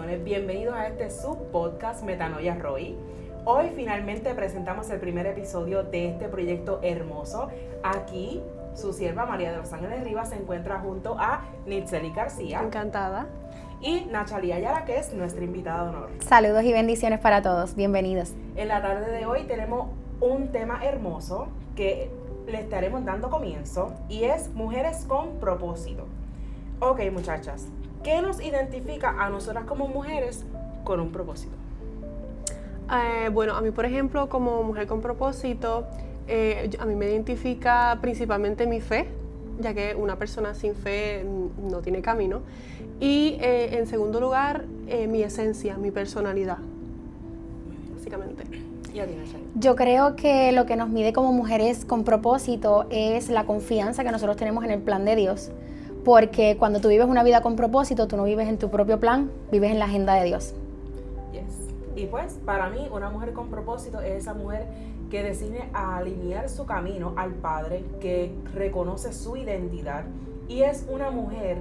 bendiciones. Bienvenidos a este subpodcast Metanoia Roy. Hoy finalmente presentamos el primer episodio de este proyecto hermoso. Aquí su sierva María de los Ángeles Rivas se encuentra junto a Nitzeli García. Encantada. Y Nachalí Ayala, que es nuestra invitada de honor. Saludos y bendiciones para todos. Bienvenidos. En la tarde de hoy tenemos un tema hermoso que le estaremos dando comienzo y es mujeres con propósito. Ok, muchachas, ¿qué nos identifica a nosotras como mujeres con un propósito? Bueno, a mí, por ejemplo, como mujer con propósito, a mí me identifica principalmente mi fe, ya que una persona sin fe no tiene camino. Y en segundo lugar, mi esencia, mi personalidad, básicamente. ¿Y a ti, Nachalí? Yo creo que lo que nos mide como mujeres con propósito es la confianza que nosotros tenemos en el plan de Dios. Porque cuando tú vives una vida con propósito, tú no vives en tu propio plan, vives en la agenda de Dios. Yes. Y pues, para mí, una mujer con propósito es esa mujer que decide alinear su camino al Padre, que reconoce su identidad y es una mujer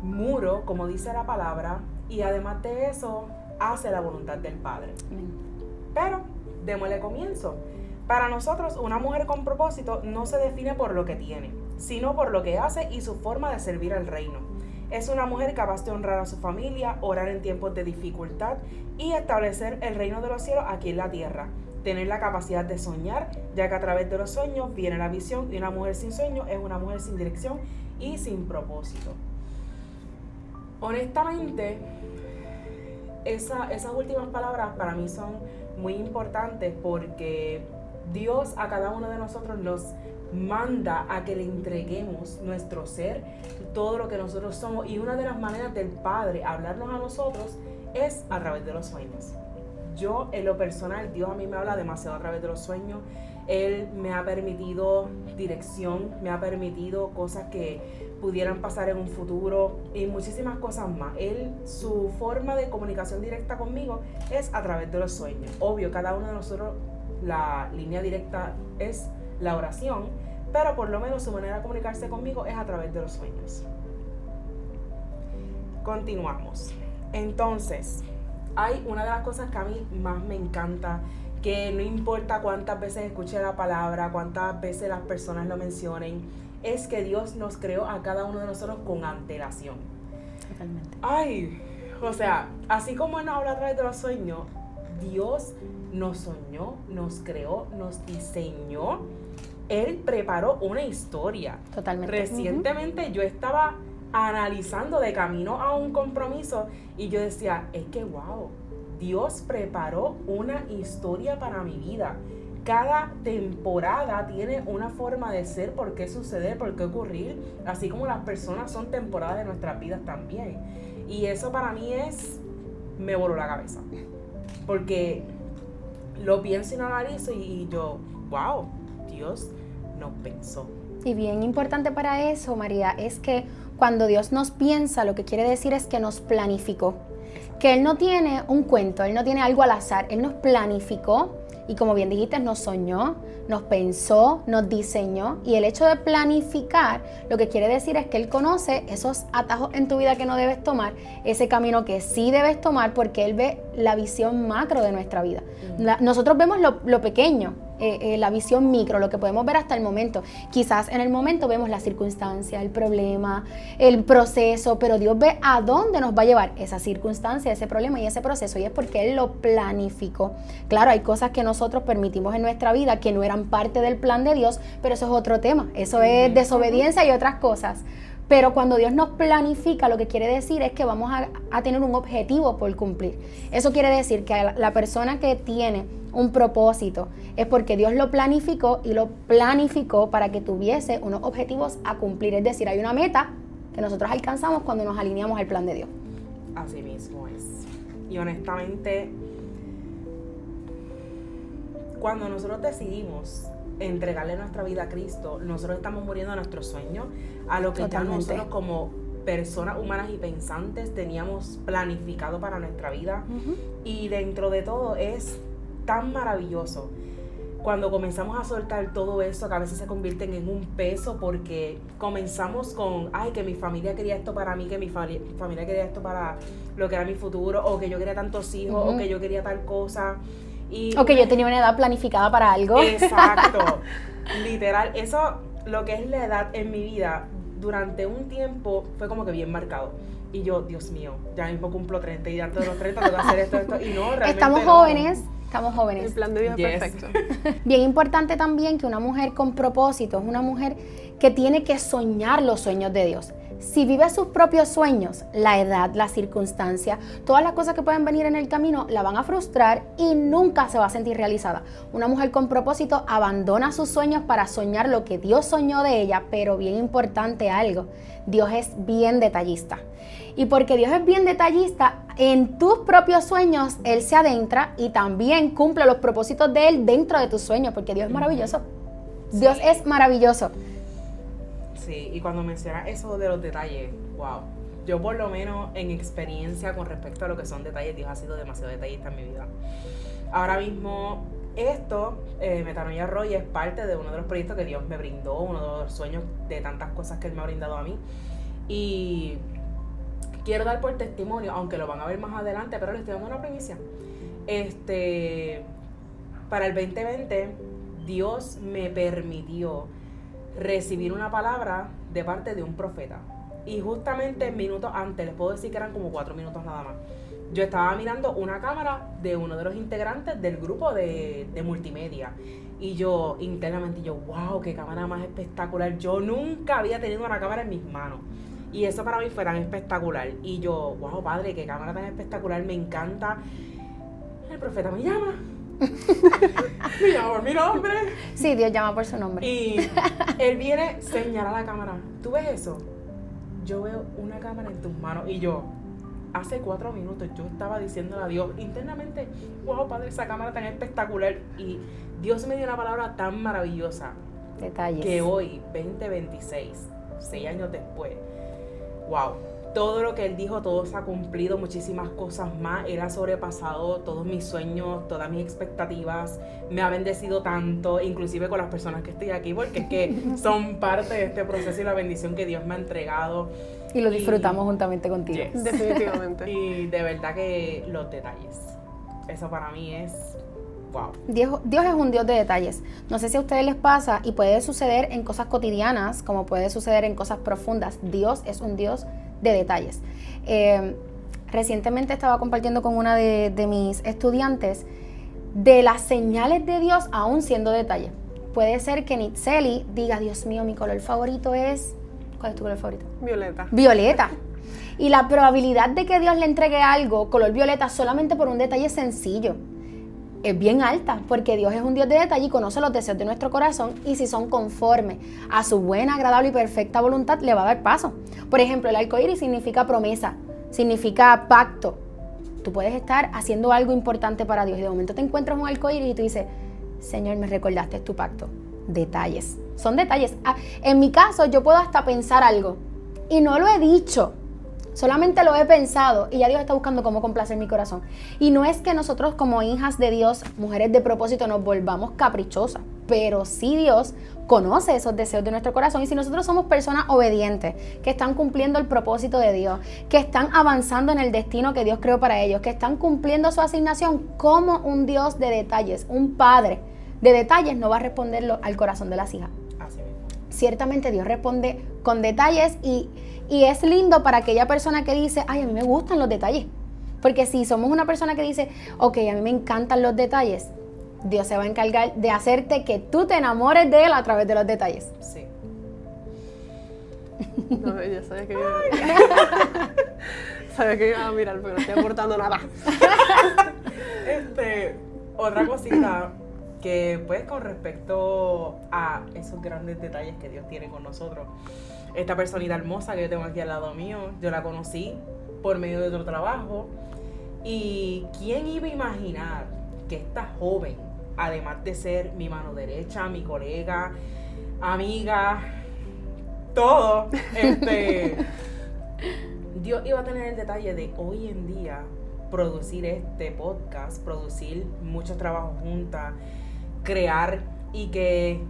muro, como dice la palabra, y además de eso, hace la voluntad del Padre. Pero, démosle comienzo. Para nosotros, una mujer con propósito no se define por lo que tiene, sino por lo que hace y su forma de servir al reino. Es una mujer capaz de honrar a su familia, orar en tiempos de dificultad y establecer el reino de los cielos aquí en la tierra. Tener la capacidad de soñar, ya que a través de los sueños viene la visión, y una mujer sin sueño es una mujer sin dirección y sin propósito. Honestamente, esas últimas palabras para mí son muy importantes porque Dios a cada uno de nosotros nos manda a que le entreguemos nuestro ser, todo lo que nosotros somos, y una de las maneras del Padre hablarnos a nosotros es a través de los sueños. Yo, en lo personal, Dios a mí me habla demasiado a través de los sueños. Él me ha permitido dirección, me ha permitido cosas que pudieran pasar en un futuro y muchísimas cosas más. Su forma de comunicación directa conmigo es a través de los sueños. Obvio, cada uno de nosotros, la línea directa es la oración, pero por lo menos su manera de comunicarse conmigo es a través de los sueños. Continuamos. Entonces, hay una de las cosas que a mí más me encanta, que no importa cuántas veces escuche la palabra, cuántas veces las personas lo mencionen, es que Dios nos creó a cada uno de nosotros con antelación. Totalmente. Ay, o sea, así como Él nos habla a través de los sueños, Dios nos soñó, nos creó, nos diseñó. Él preparó una historia. Totalmente. Recientemente yo estaba analizando de camino a un compromiso y yo decía, es que wow, Dios preparó una historia para mi vida. Cada temporada tiene una forma de ser, por qué suceder, por qué ocurrir, así como las personas son temporadas de nuestras vidas también. Y eso para mí me voló la cabeza, porque lo pienso y lo analizo y yo, wow, Dios nos pensó. Y bien importante para eso, María, es que cuando Dios nos piensa, lo que quiere decir es que nos planificó. Que Él no tiene un cuento, Él no tiene algo al azar, Él nos planificó y, como bien dijiste, nos soñó, nos pensó, nos diseñó. Y el hecho de planificar, lo que quiere decir es que Él conoce esos atajos en tu vida que no debes tomar, ese camino que sí debes tomar, porque Él ve la visión macro de nuestra vida. Nosotros vemos lo pequeño, la visión micro, lo que podemos ver hasta el momento. Quizás en el momento vemos la circunstancia, el problema, el proceso, pero Dios ve a dónde nos va a llevar esa circunstancia, ese problema y ese proceso, y es porque Él lo planificó. Claro, hay cosas que nosotros permitimos en nuestra vida que no eran parte del plan de Dios, pero eso es otro tema, eso es desobediencia y otras cosas. Pero cuando Dios nos planifica, lo que quiere decir es que vamos a tener un objetivo por cumplir. Eso quiere decir que la persona que tiene un propósito es porque Dios lo planificó y lo planificó para que tuviese unos objetivos a cumplir. Es decir, hay una meta que nosotros alcanzamos cuando nos alineamos al plan de Dios. Así mismo es. Y honestamente, cuando nosotros decidimos entregarle nuestra vida a Cristo, nosotros estamos muriendo a nuestros sueños, a lo que ya nosotros como personas humanas y pensantes teníamos planificado para nuestra vida. Y dentro de todo es tan maravilloso cuando comenzamos a soltar todo eso, que a veces se convierten en un peso, porque comenzamos con, ay, que mi familia quería esto para mí, que mi familia quería esto para lo que era mi futuro, o que yo quería tantos hijos, o que yo quería tal cosa. O que yo tenía una edad planificada para algo. Exacto. Literal, eso, lo que es la edad en mi vida, durante un tiempo fue como que bien marcado. Y yo, Dios mío, ya mismo cumplo 30 y antes de los 30 tengo que hacer esto, y no, realmente Estamos no. jóvenes. Estamos jóvenes. El plan de Dios es perfecto. Bien importante también que una mujer con propósito es una mujer que tiene que soñar los sueños de Dios. Si vive sus propios sueños, la edad, la circunstancia, todas las cosas que pueden venir en el camino la van a frustrar y nunca se va a sentir realizada. Una mujer con propósito abandona sus sueños para soñar lo que Dios soñó de ella, pero bien importante algo, Dios es bien detallista. Y porque Dios es bien detallista, en tus propios sueños Él se adentra y también cumple los propósitos de Él dentro de tus sueños, porque Dios es maravilloso. Sí. Dios es maravilloso. Sí, y cuando mencionas eso de los detalles, wow. Yo por lo menos en experiencia con respecto a lo que son detalles, Dios ha sido demasiado detallista en mi vida. Ahora mismo esto, Metanoia Roy, es parte de uno de los proyectos que Dios me brindó, uno de los sueños de tantas cosas que Él me ha brindado a mí. Y quiero dar por testimonio, aunque lo van a ver más adelante, pero les estoy dando una primicia. Para el 2020, Dios me permitió recibir una palabra de parte de un profeta. Y justamente minutos antes, les puedo decir que eran como 4 minutos nada más, yo estaba mirando una cámara de uno de los integrantes del grupo de multimedia. Y yo internamente, wow, qué cámara más espectacular. Yo nunca había tenido una cámara en mis manos. Y eso para mí fue tan espectacular. Y yo, wow, padre, qué cámara tan espectacular, me encanta. El profeta me llama. Me llama por mi nombre. Sí, Dios llama por su nombre. Y Él viene, señala la cámara. ¿Tú ves eso? Yo veo una cámara en tus manos. Y yo, hace 4 minutos, yo estaba diciéndole a Dios internamente, wow, padre, esa cámara tan espectacular. Y Dios me dio una palabra tan maravillosa. Detalles. Que hoy, 2026, 6 años después, wow, todo lo que Él dijo, todo se ha cumplido, muchísimas cosas más. Él ha sobrepasado todos mis sueños, todas mis expectativas. Me ha bendecido tanto, inclusive con las personas que estoy aquí, porque es que son parte de este proceso y la bendición que Dios me ha entregado. Y lo disfrutamos juntamente contigo. Yes. Definitivamente. Y de verdad que los detalles, eso para mí es wow. Dios es un Dios de detalles. No sé si a ustedes les pasa, y puede suceder en cosas cotidianas como puede suceder en cosas profundas. Dios es un Dios de detalles. Recientemente estaba compartiendo con una de mis estudiantes de las señales de Dios aún siendo detalles. Puede ser que Nitzeli diga, Dios mío, mi color favorito es... ¿Cuál es tu color favorito? Violeta. Violeta. Y la probabilidad de que Dios le entregue algo color violeta solamente por un detalle sencillo es bien alta, porque Dios es un Dios de detalle y conoce los deseos de nuestro corazón, y si son conformes a su buena, agradable y perfecta voluntad, le va a dar paso. Por ejemplo, el arco iris significa promesa, significa pacto. Tú puedes estar haciendo algo importante para Dios y de momento te encuentras un arco iris y tú dices, Señor, me recordaste tu pacto. Detalles, son detalles. En mi caso, yo puedo hasta pensar algo y no lo he dicho, solamente lo he pensado y ya Dios está buscando cómo complacer mi corazón. Y no es que nosotros como hijas de Dios, mujeres de propósito, nos volvamos caprichosas, pero sí Dios conoce esos deseos de nuestro corazón, y si nosotros somos personas obedientes, que están cumpliendo el propósito de Dios, que están avanzando en el destino que Dios creó para ellos, que están cumpliendo su asignación, como un Dios de detalles, un Padre de detalles no va a responderlo al corazón de las hijas. Así mismo. Ciertamente Dios responde con detalles, y es lindo para aquella persona que dice, ay, a mí me gustan los detalles. Porque si somos una persona que dice, ok, a mí me encantan los detalles, Dios se va a encargar de hacerte que tú te enamores de Él a través de los detalles. Sí. No, ya sabía que sabía que iba a mirar, pero no estoy aportando nada. Otra cosita que pues con respecto a esos grandes detalles que Dios tiene con nosotros, esta personita hermosa que yo tengo aquí al lado mío, yo la conocí por medio de otro trabajo, y ¿quién iba a imaginar que esta joven, además de ser mi mano derecha, mi colega, amiga, todo, Dios iba a tener el detalle de hoy en día producir este podcast, producir muchos trabajos juntas, crear y que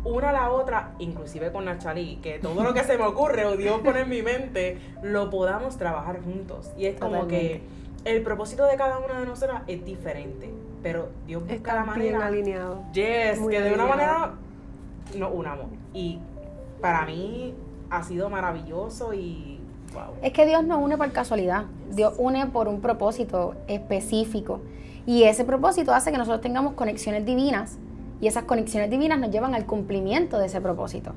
una a la otra, inclusive con Nachalí, que todo lo que se me ocurre o Dios pone en mi mente, lo podamos trabajar juntos. Y es como Totalmente. que el propósito de cada una de nosotras es diferente, pero Dios busca Está la bien manera. alineado. Yes, Muy que de una alineado. manera nos unamos. Y para mí ha sido maravilloso y wow. Es que Dios no une por casualidad, Dios une por un propósito específico. Y ese propósito hace que nosotros tengamos conexiones divinas y esas conexiones divinas nos llevan al cumplimiento de ese propósito.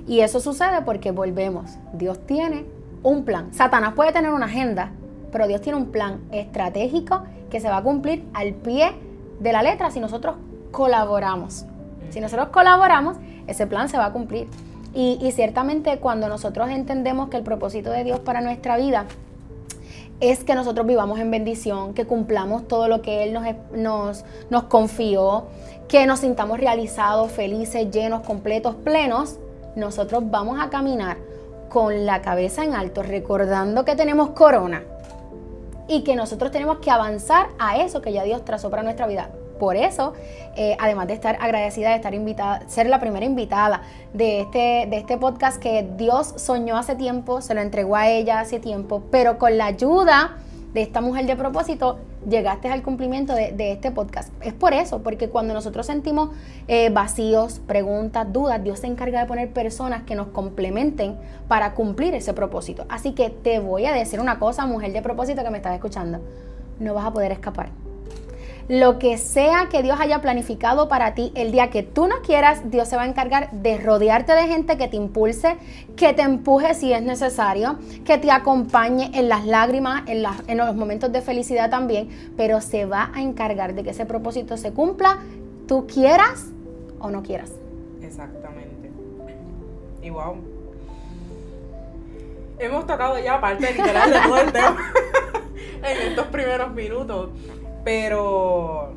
Y eso sucede porque volvemos. Dios tiene un plan. Satanás puede tener una agenda, pero Dios tiene un plan estratégico que se va a cumplir al pie de la letra si nosotros colaboramos. Si nosotros colaboramos, ese plan se va a cumplir. Y ciertamente cuando nosotros entendemos que el propósito de Dios para nuestra vida es que nosotros vivamos en bendición, que cumplamos todo lo que Él nos confió, que nos sintamos realizados, felices, llenos, completos, plenos, nosotros vamos a caminar con la cabeza en alto, recordando que tenemos corona y que nosotros tenemos que avanzar a eso que ya Dios trazó para nuestra vida. Por eso, además de estar agradecida de estar invitada, ser la primera invitada de este podcast que Dios soñó hace tiempo, se lo entregó a ella hace tiempo, pero con la ayuda de esta mujer de propósito, llegaste al cumplimiento de este podcast. Es por eso, porque cuando nosotros sentimos vacíos, preguntas, dudas, Dios se encarga de poner personas que nos complementen para cumplir ese propósito. Así que te voy a decir una cosa, mujer de propósito que me estás escuchando, no vas a poder escapar. Lo que sea que Dios haya planificado para ti, el día que tú no quieras, Dios se va a encargar de rodearte de gente que te impulse, que te empuje si es necesario, que te acompañe en las lágrimas, en los momentos de felicidad también, pero se va a encargar de que ese propósito se cumpla, tú quieras o no quieras. Exactamente. Y wow. Hemos tocado ya parte literal de todo el tema en estos primeros minutos. Pero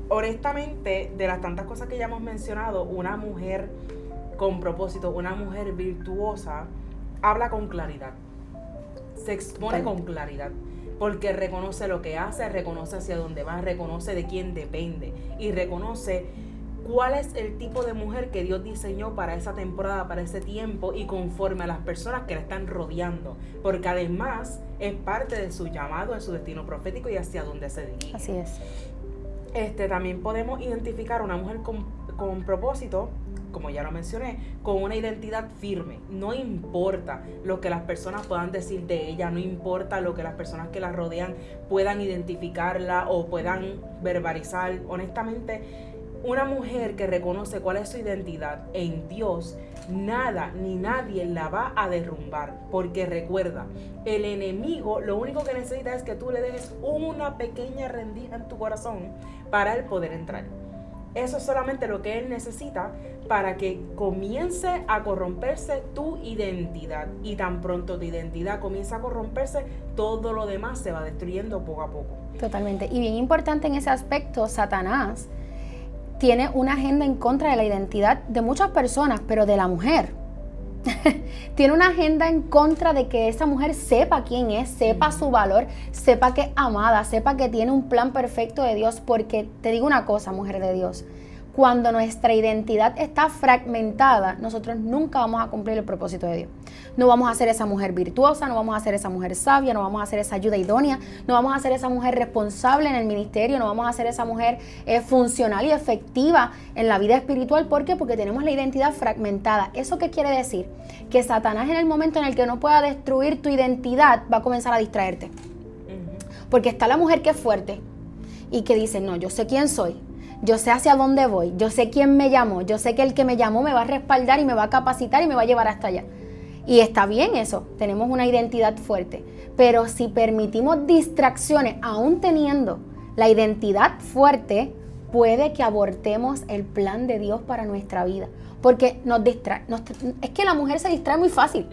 honestamente, de las tantas cosas que ya hemos mencionado, una mujer con propósito, una mujer virtuosa, habla con claridad. Se expone con claridad. Porque reconoce lo que hace, reconoce hacia dónde va, reconoce de quién depende. Y reconoce cuál es el tipo de mujer que Dios diseñó para esa temporada, para ese tiempo y conforme a las personas que la están rodeando. Porque además es parte de su llamado, de su destino profético y hacia dónde se dirige. Así es. También podemos identificar una mujer con propósito, como ya lo mencioné, con una identidad firme. No importa lo que las personas puedan decir de ella, no importa lo que las personas que la rodean puedan identificarla o puedan verbalizar. Honestamente, una mujer que reconoce cuál es su identidad en Dios, nada ni nadie la va a derrumbar. Porque recuerda, el enemigo lo único que necesita es que tú le dejes una pequeña rendija en tu corazón para él poder entrar. Eso es solamente lo que él necesita para que comience a corromperse tu identidad. Y tan pronto tu identidad comienza a corromperse, todo lo demás se va destruyendo poco a poco. Totalmente. Y bien importante en ese aspecto, Satanás tiene una agenda en contra de la identidad de muchas personas, pero de la mujer. Tiene una agenda en contra de que esa mujer sepa quién es, sepa su valor, sepa que es amada, sepa que tiene un plan perfecto de Dios, porque te digo una cosa, mujer de Dios, cuando nuestra identidad está fragmentada, nosotros nunca vamos a cumplir el propósito de Dios. No vamos a ser esa mujer virtuosa, no vamos a ser esa mujer sabia, no vamos a ser esa ayuda idónea, no vamos a ser esa mujer responsable en el ministerio, no vamos a ser esa mujer funcional y efectiva en la vida espiritual. ¿Por qué? Porque tenemos la identidad fragmentada. ¿Eso qué quiere decir? Que Satanás, en el momento en el que no pueda destruir tu identidad, va a comenzar a distraerte. Porque está la mujer que es fuerte y que dice, no, yo sé quién soy, yo sé hacia dónde voy, yo sé quién me llamó, yo sé que el que me llamó me va a respaldar y me va a capacitar y me va a llevar hasta allá. Y está bien eso, tenemos una identidad fuerte, pero si permitimos distracciones, aún teniendo la identidad fuerte, puede que abortemos el plan de Dios para nuestra vida, porque es que la mujer se distrae muy fácil.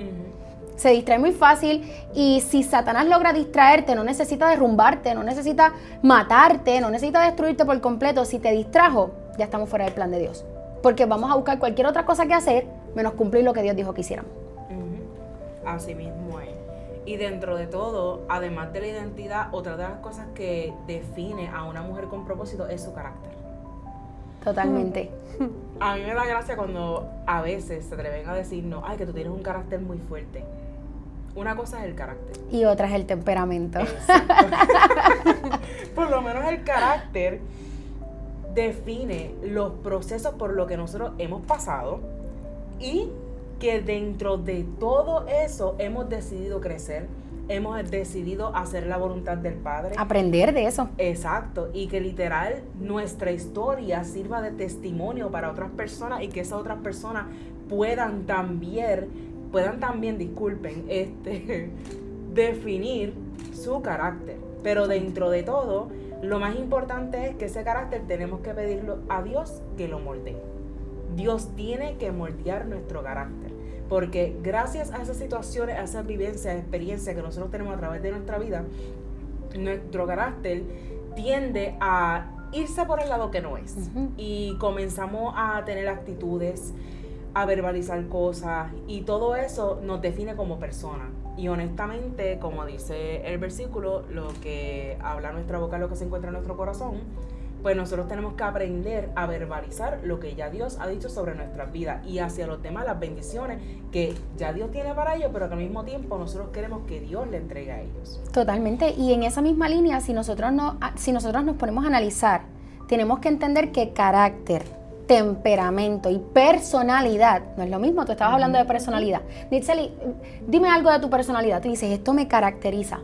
Se distrae muy fácil y si Satanás logra distraerte, no necesita derrumbarte, no necesita matarte, no necesita destruirte por completo. Si te distrajo, ya estamos fuera del plan de Dios. Porque vamos a buscar cualquier otra cosa que hacer, menos cumplir lo que Dios dijo que hiciéramos. Así mismo es. Y dentro de todo, además de la identidad, otra de las cosas que define a una mujer con propósito es su carácter. Totalmente. A mí me da gracia cuando a veces se atreven a decirnos, ay, que tú tienes un carácter muy fuerte. Una cosa es el carácter. Y otra es el temperamento. Exacto. Por lo menos el carácter define los procesos por los que nosotros hemos pasado y que dentro de todo eso hemos decidido crecer, hemos decidido hacer la voluntad del Padre. Aprender de eso. Exacto, y que literal nuestra historia sirva de testimonio para otras personas y que esas otras personas puedan también, disculpen, definir su carácter. Pero dentro de todo, lo más importante es que ese carácter tenemos que pedirlo a Dios que lo moldee. Dios tiene que moldear nuestro carácter, porque gracias a esas situaciones, a esas vivencias, experiencias que nosotros tenemos a través de nuestra vida, nuestro carácter tiende a irse por el lado que no es. Y comenzamos a tener actitudes, a verbalizar cosas, y todo eso nos define como persona. Y honestamente, como dice el versículo, lo que habla nuestra boca es lo que se encuentra en nuestro corazón. Pues nosotros tenemos que aprender a verbalizar lo que ya Dios ha dicho sobre nuestras vidas y hacia los demás las bendiciones que ya Dios tiene para ellos, pero que al mismo tiempo nosotros queremos que Dios le entregue a ellos. Totalmente. Y en esa misma línea, si nosotros nos ponemos a analizar, tenemos que entender que carácter, temperamento y personalidad no es lo mismo. Tú estabas hablando de personalidad. Nitzeli, dime algo de tu personalidad. Tú dices, esto me caracteriza.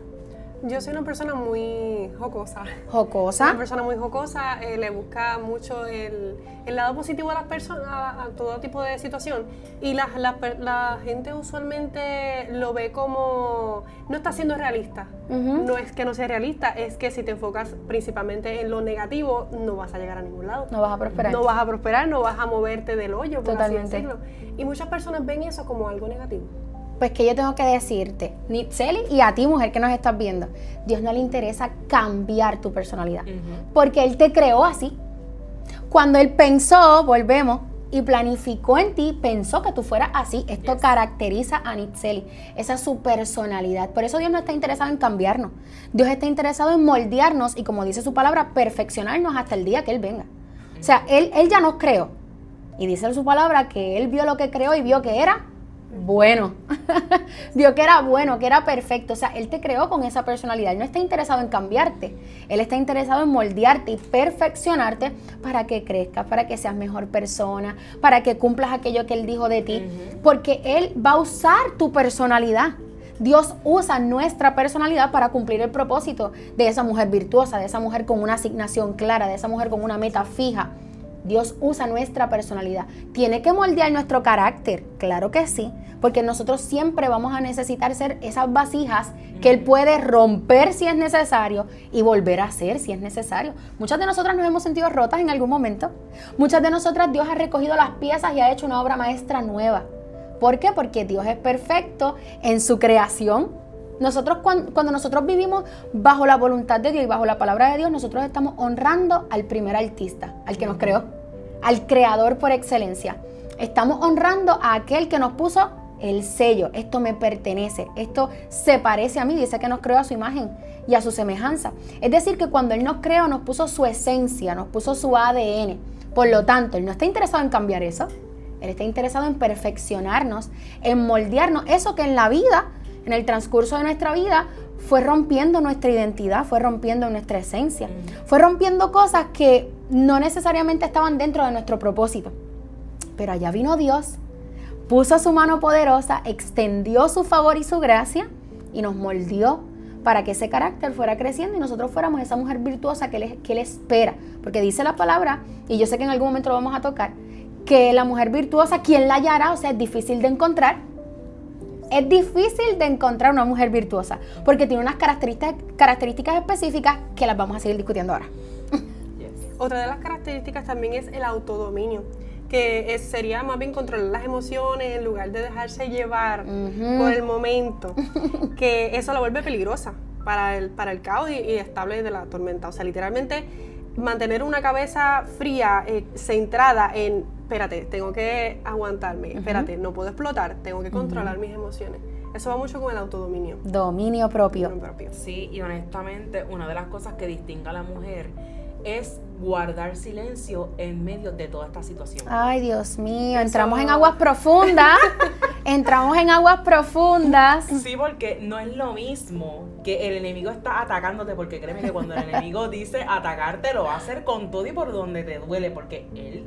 Yo soy una persona muy jocosa. ¿Jocosa? Una persona muy jocosa, le busca mucho el lado positivo a las personas, a todo tipo de situación. Y la gente usualmente lo ve como, no está siendo realista. No es que no sea realista, es que si te enfocas principalmente en lo negativo, no vas a llegar a ningún lado. No vas a prosperar. No vas a prosperar, no vas a moverte del hoyo, por Totalmente. así decirlo. Y muchas personas ven eso como algo negativo. Pues que yo tengo que decirte, Nitzeli, y a ti, mujer que nos estás viendo, Dios no le interesa cambiar tu personalidad, porque Él te creó así. Cuando Él pensó, volvemos, y planificó en ti, pensó que tú fueras así. Esto caracteriza a Nitzeli, esa es su personalidad. Por eso Dios no está interesado en cambiarnos. Dios está interesado en moldearnos y, como dice su palabra, perfeccionarnos hasta el día que Él venga. O sea, Él ya nos creó. Y dice en su palabra que Él vio lo que creó y vio que era bueno. Vio que era bueno, que era perfecto. O sea, Él te creó con esa personalidad. Él no está interesado en cambiarte. Él está interesado en moldearte y perfeccionarte para que crezcas, para que seas mejor persona, para que cumplas aquello que Él dijo de ti. Porque Él va a usar tu personalidad. Dios usa nuestra personalidad para cumplir el propósito de esa mujer virtuosa, de esa mujer con una asignación clara, de esa mujer con una meta fija. Dios usa nuestra personalidad. ¿Tiene que moldear nuestro carácter? Claro que sí, porque nosotros siempre vamos a necesitar ser esas vasijas que Él puede romper si es necesario y volver a hacer si es necesario. Muchas de nosotras nos hemos sentido rotas en algún momento. Muchas de nosotras Dios ha recogido las piezas y ha hecho una obra maestra nueva. ¿Por qué? Porque Dios es perfecto en su creación. Nosotros cuando nosotros vivimos bajo la voluntad de Dios y bajo la palabra de Dios, nosotros estamos honrando al primer artista, al que nos creó, al creador por excelencia. Estamos honrando a aquel que nos puso el sello. Esto me pertenece, esto se parece a mí. Dice que nos creó a su imagen y a su semejanza. Es decir, que cuando Él nos creó, nos puso su esencia, nos puso su ADN. Por lo tanto, Él no está interesado en cambiar eso. Él está interesado en perfeccionarnos, en moldearnos. Eso que en la vida, en el transcurso de nuestra vida, fue rompiendo nuestra identidad, fue rompiendo nuestra esencia, fue rompiendo cosas que no necesariamente estaban dentro de nuestro propósito. Pero allá vino Dios, puso su mano poderosa, extendió su favor y su gracia y nos moldeó para que ese carácter fuera creciendo y nosotros fuéramos esa mujer virtuosa que Él espera. Porque dice la palabra, y yo sé que en algún momento lo vamos a tocar, que la mujer virtuosa, ¿quién la hallará? O sea, es difícil de encontrar. Es difícil de encontrar una mujer virtuosa porque tiene unas características específicas que las vamos a seguir discutiendo ahora. Otra de las características también es el autodominio, que sería más bien controlar las emociones en lugar de dejarse llevar por el momento, que eso la vuelve peligrosa para el caos y estable de la tormenta. O sea, literalmente mantener una cabeza fría, centrada en, espérate, tengo que aguantarme, espérate, no puedo explotar, tengo que controlar mis emociones. Eso va mucho con el autodominio. Dominio propio. Sí, y honestamente, una de las cosas que distingue a la mujer es guardar silencio en medio de toda esta situación. Ay, Dios mío, Eso- entramos en aguas profundas. Entramos en aguas profundas. Sí, porque no es lo mismo que el enemigo está atacándote, porque créeme que cuando el enemigo dice atacarte, lo va a hacer con todo y por donde te duele, porque él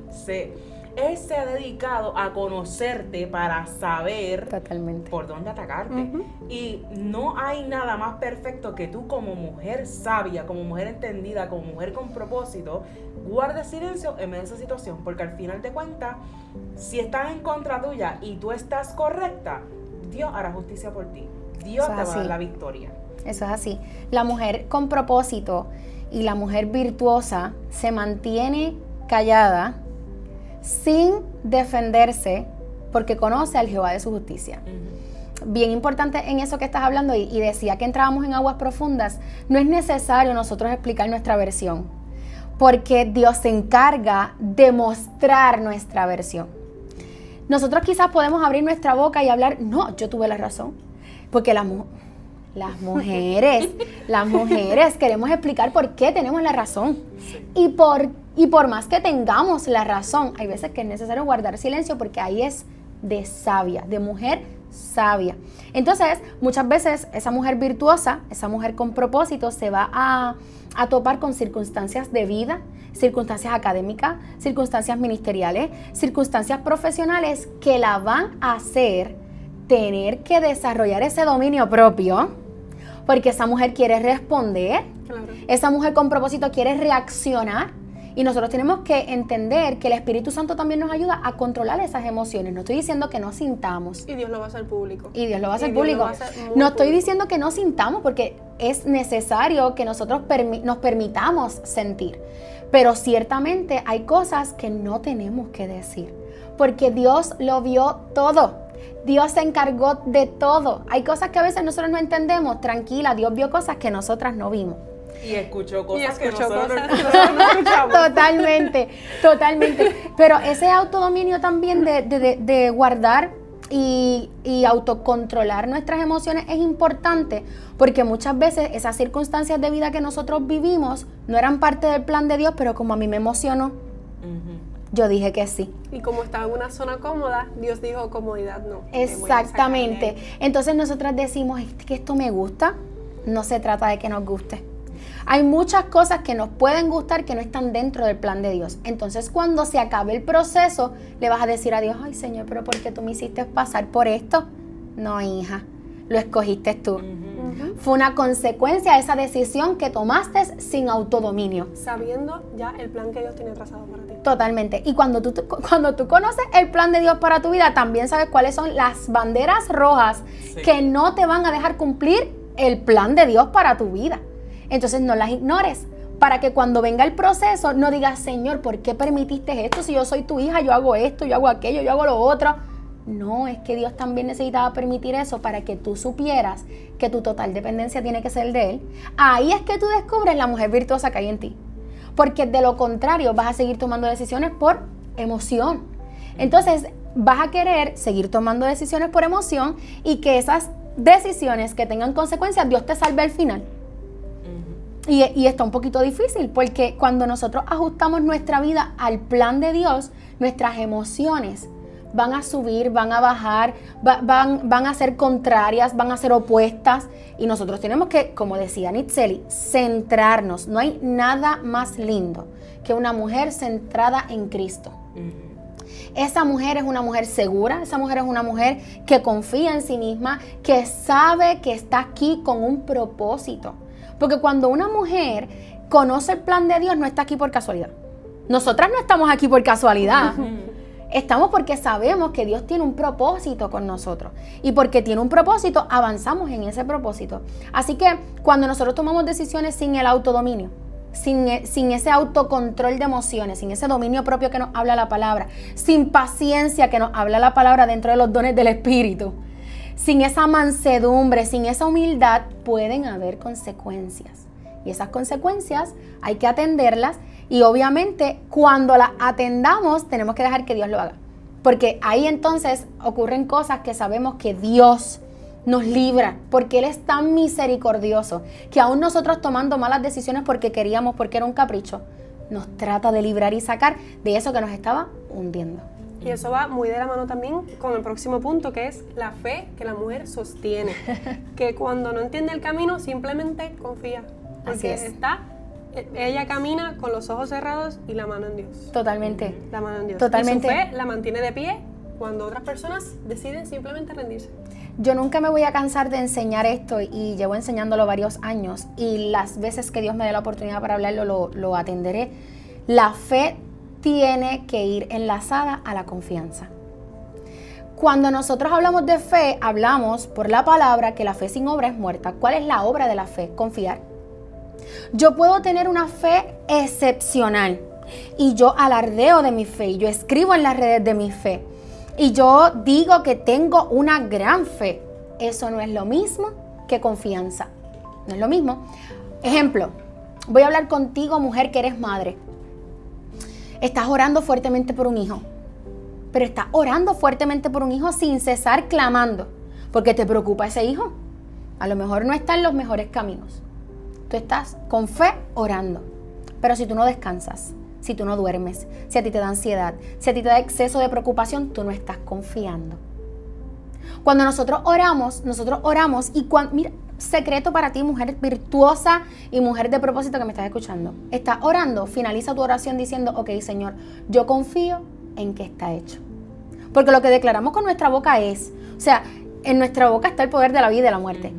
se ha dedicado a conocerte para saber Totalmente. por dónde atacarte. Ujú. Y no hay nada más perfecto que tú como mujer sabia, como mujer entendida, como mujer con propósito, guardes silencio en medio de esa situación, porque al final de cuentas, si están en contra tuya y tú estás correcta, Dios hará justicia por ti. Dios Eso te es va a dar así. la victoria. Eso es así. La mujer con propósito y la mujer virtuosa se mantiene callada sin defenderse porque conoce al Jehová de su justicia. Bien importante en eso que estás hablando y decía que entrábamos en aguas profundas. No es necesario nosotros explicar nuestra versión porque Dios se encarga de mostrar nuestra versión. Nosotros quizás podemos abrir nuestra boca y hablar, no, yo tuve la razón, porque las mujeres queremos explicar por qué tenemos la razón. Y por más que tengamos la razón, hay veces que es necesario guardar silencio porque ahí es de sabia, de mujer sabia. Entonces, muchas veces esa mujer virtuosa, esa mujer con propósito se va a topar con circunstancias de vida, circunstancias académicas, circunstancias ministeriales, circunstancias profesionales que la van a hacer tener que desarrollar ese dominio propio, porque esa mujer quiere responder, Claro. esa mujer con propósito quiere reaccionar, y nosotros tenemos que entender que el Espíritu Santo también nos ayuda a controlar esas emociones. No estoy diciendo que no sintamos, Y Dios lo va a hacer público. y Dios lo va a hacer Y Dios lo público. va a hacer muy No estoy público. diciendo que no sintamos, porque es necesario que nosotros nos permitamos sentir. Pero ciertamente hay cosas que no tenemos que decir, porque Dios lo vio todo. Dios se encargó de todo. Hay cosas que a veces nosotros no entendemos. Tranquila, Dios vio cosas que nosotras no vimos. Y escuchó Y cosas que escuchó nosotros cosas que nosotros no escuchamos. Totalmente. Pero ese autodominio también de guardar y autocontrolar nuestras emociones es importante, porque muchas veces esas circunstancias de vida que nosotros vivimos no eran parte del plan de Dios, pero como a mí me emocionó, Ujú. yo dije que sí. Y como estaba en una zona cómoda, Dios dijo comodidad no. Te voy a sacar de Exactamente. ahí. Entonces nosotras decimos, es que esto me gusta. No se trata de que nos guste. Hay muchas cosas que nos pueden gustar que no están dentro del plan de Dios. Entonces, cuando se acabe el proceso, le vas a decir a Dios, ay, Señor, pero ¿por qué tú me hiciste pasar por esto? No, hija, lo escogiste tú. Ujú. Fue una consecuencia de esa decisión que tomaste sin autodominio. Sabiendo ya el plan que Dios tiene trazado para ti. Totalmente. Y cuando tú conoces el plan de Dios para tu vida, también sabes cuáles son las banderas rojas Sí. que no te van a dejar cumplir el plan de Dios para tu vida. Entonces no las ignores, para que cuando venga el proceso no digas, Señor, ¿por qué permitiste esto? Si yo soy tu hija, yo hago esto, yo hago aquello, yo hago lo otro. No, es que Dios también necesitaba permitir eso para que tú supieras que tu total dependencia tiene que ser de Él. Ahí es que tú descubres la mujer virtuosa que hay en ti. Porque de lo contrario vas a seguir tomando decisiones por emoción. Entonces vas a querer seguir tomando decisiones por emoción y que esas decisiones que tengan consecuencias, Dios te salve al final. Y está un poquito difícil porque cuando nosotros ajustamos nuestra vida al plan de Dios, nuestras emociones van a subir, van a bajar, van a ser contrarias, van a ser opuestas. Y nosotros tenemos que, como decía Nitzeli, centrarnos. No hay nada más lindo que una mujer centrada en Cristo. Esa mujer es una mujer segura, esa mujer es una mujer que confía en sí misma, que sabe que está aquí con un propósito. Porque cuando una mujer conoce el plan de Dios, no está aquí por casualidad. Nosotras no estamos aquí por casualidad. Estamos porque sabemos que Dios tiene un propósito con nosotros. Y porque tiene un propósito, avanzamos en ese propósito. Así que cuando nosotros tomamos decisiones sin el autodominio, sin ese autocontrol de emociones, sin ese dominio propio que nos habla la palabra, sin paciencia que nos habla la palabra dentro de los dones del Espíritu, sin esa mansedumbre, sin esa humildad, pueden haber consecuencias. Y esas consecuencias hay que atenderlas y obviamente cuando las atendamos tenemos que dejar que Dios lo haga. Porque ahí entonces ocurren cosas que sabemos que Dios nos libra, porque Él es tan misericordioso que aún nosotros tomando malas decisiones porque queríamos, porque era un capricho, nos trata de librar y sacar de eso que nos estaba hundiendo. Y eso va muy de la mano también con el próximo punto, que es la fe que la mujer sostiene. Que cuando no entiende el camino, simplemente confía. Porque Así es. ella camina con los ojos cerrados y la mano en Dios. Totalmente. La mano en Dios. Totalmente. Y su fe la mantiene de pie cuando otras personas deciden simplemente rendirse. Yo nunca me voy a cansar de enseñar esto y llevo enseñándolo varios años y las veces que Dios me dé la oportunidad para hablarlo lo atenderé. La fe tiene que ir enlazada a la confianza. Cuando nosotros hablamos de fe, hablamos por la palabra que la fe sin obra es muerta. ¿Cuál es la obra de la fe? Confiar. Yo puedo tener una fe excepcional y yo alardeo de mi fe y yo escribo en las redes de mi fe y yo digo que tengo una gran fe. Eso no es lo mismo que confianza. No es lo mismo. Ejemplo, voy a hablar contigo, mujer que eres madre. Estás orando fuertemente por un hijo, pero estás orando fuertemente por un hijo sin cesar clamando, porque te preocupa ese hijo. A lo mejor no está en los mejores caminos. Tú estás con fe orando, pero si tú no descansas, si tú no duermes, si a ti te da ansiedad, si a ti te da exceso de preocupación, tú no estás confiando. Cuando nosotros oramos y mira, secreto para ti, mujer virtuosa y mujer de propósito que me estás escuchando. Estás orando, finaliza tu oración diciendo, ok, Señor, yo confío en que está hecho. Porque lo que declaramos con nuestra boca es, o sea, en nuestra boca está el poder de la vida y de la muerte.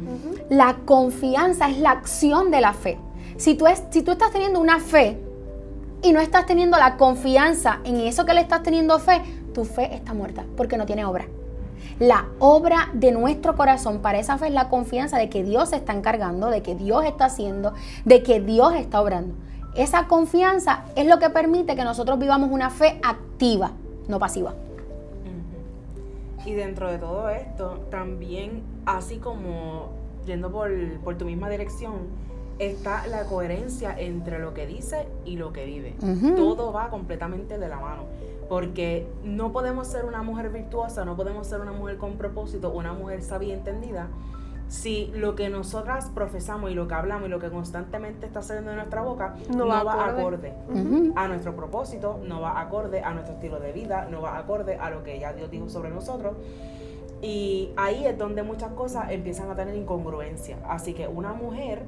La confianza es la acción de la fe. Si tú estás teniendo una fe y no estás teniendo la confianza en eso que le estás teniendo fe, tu fe está muerta porque no tiene obra. La obra de nuestro corazón para esa fe es la confianza de que Dios se está encargando, de que Dios está haciendo, de que Dios está obrando. Esa confianza es lo que permite que nosotros vivamos una fe activa, no pasiva. Y dentro de todo esto, también, así como yendo por tu misma dirección, está la coherencia entre lo que dice y lo que vive. Todo va completamente de la mano. Porque no podemos ser una mujer virtuosa, no podemos ser una mujer con propósito, una mujer sabia y entendida, si lo que nosotras profesamos y lo que hablamos y lo que constantemente está saliendo de nuestra boca no va acorde a nuestro propósito, no va acorde a nuestro estilo de vida, no va acorde a lo que ya Dios dijo sobre nosotros. Y ahí es donde muchas cosas empiezan a tener incongruencia. Así que una mujer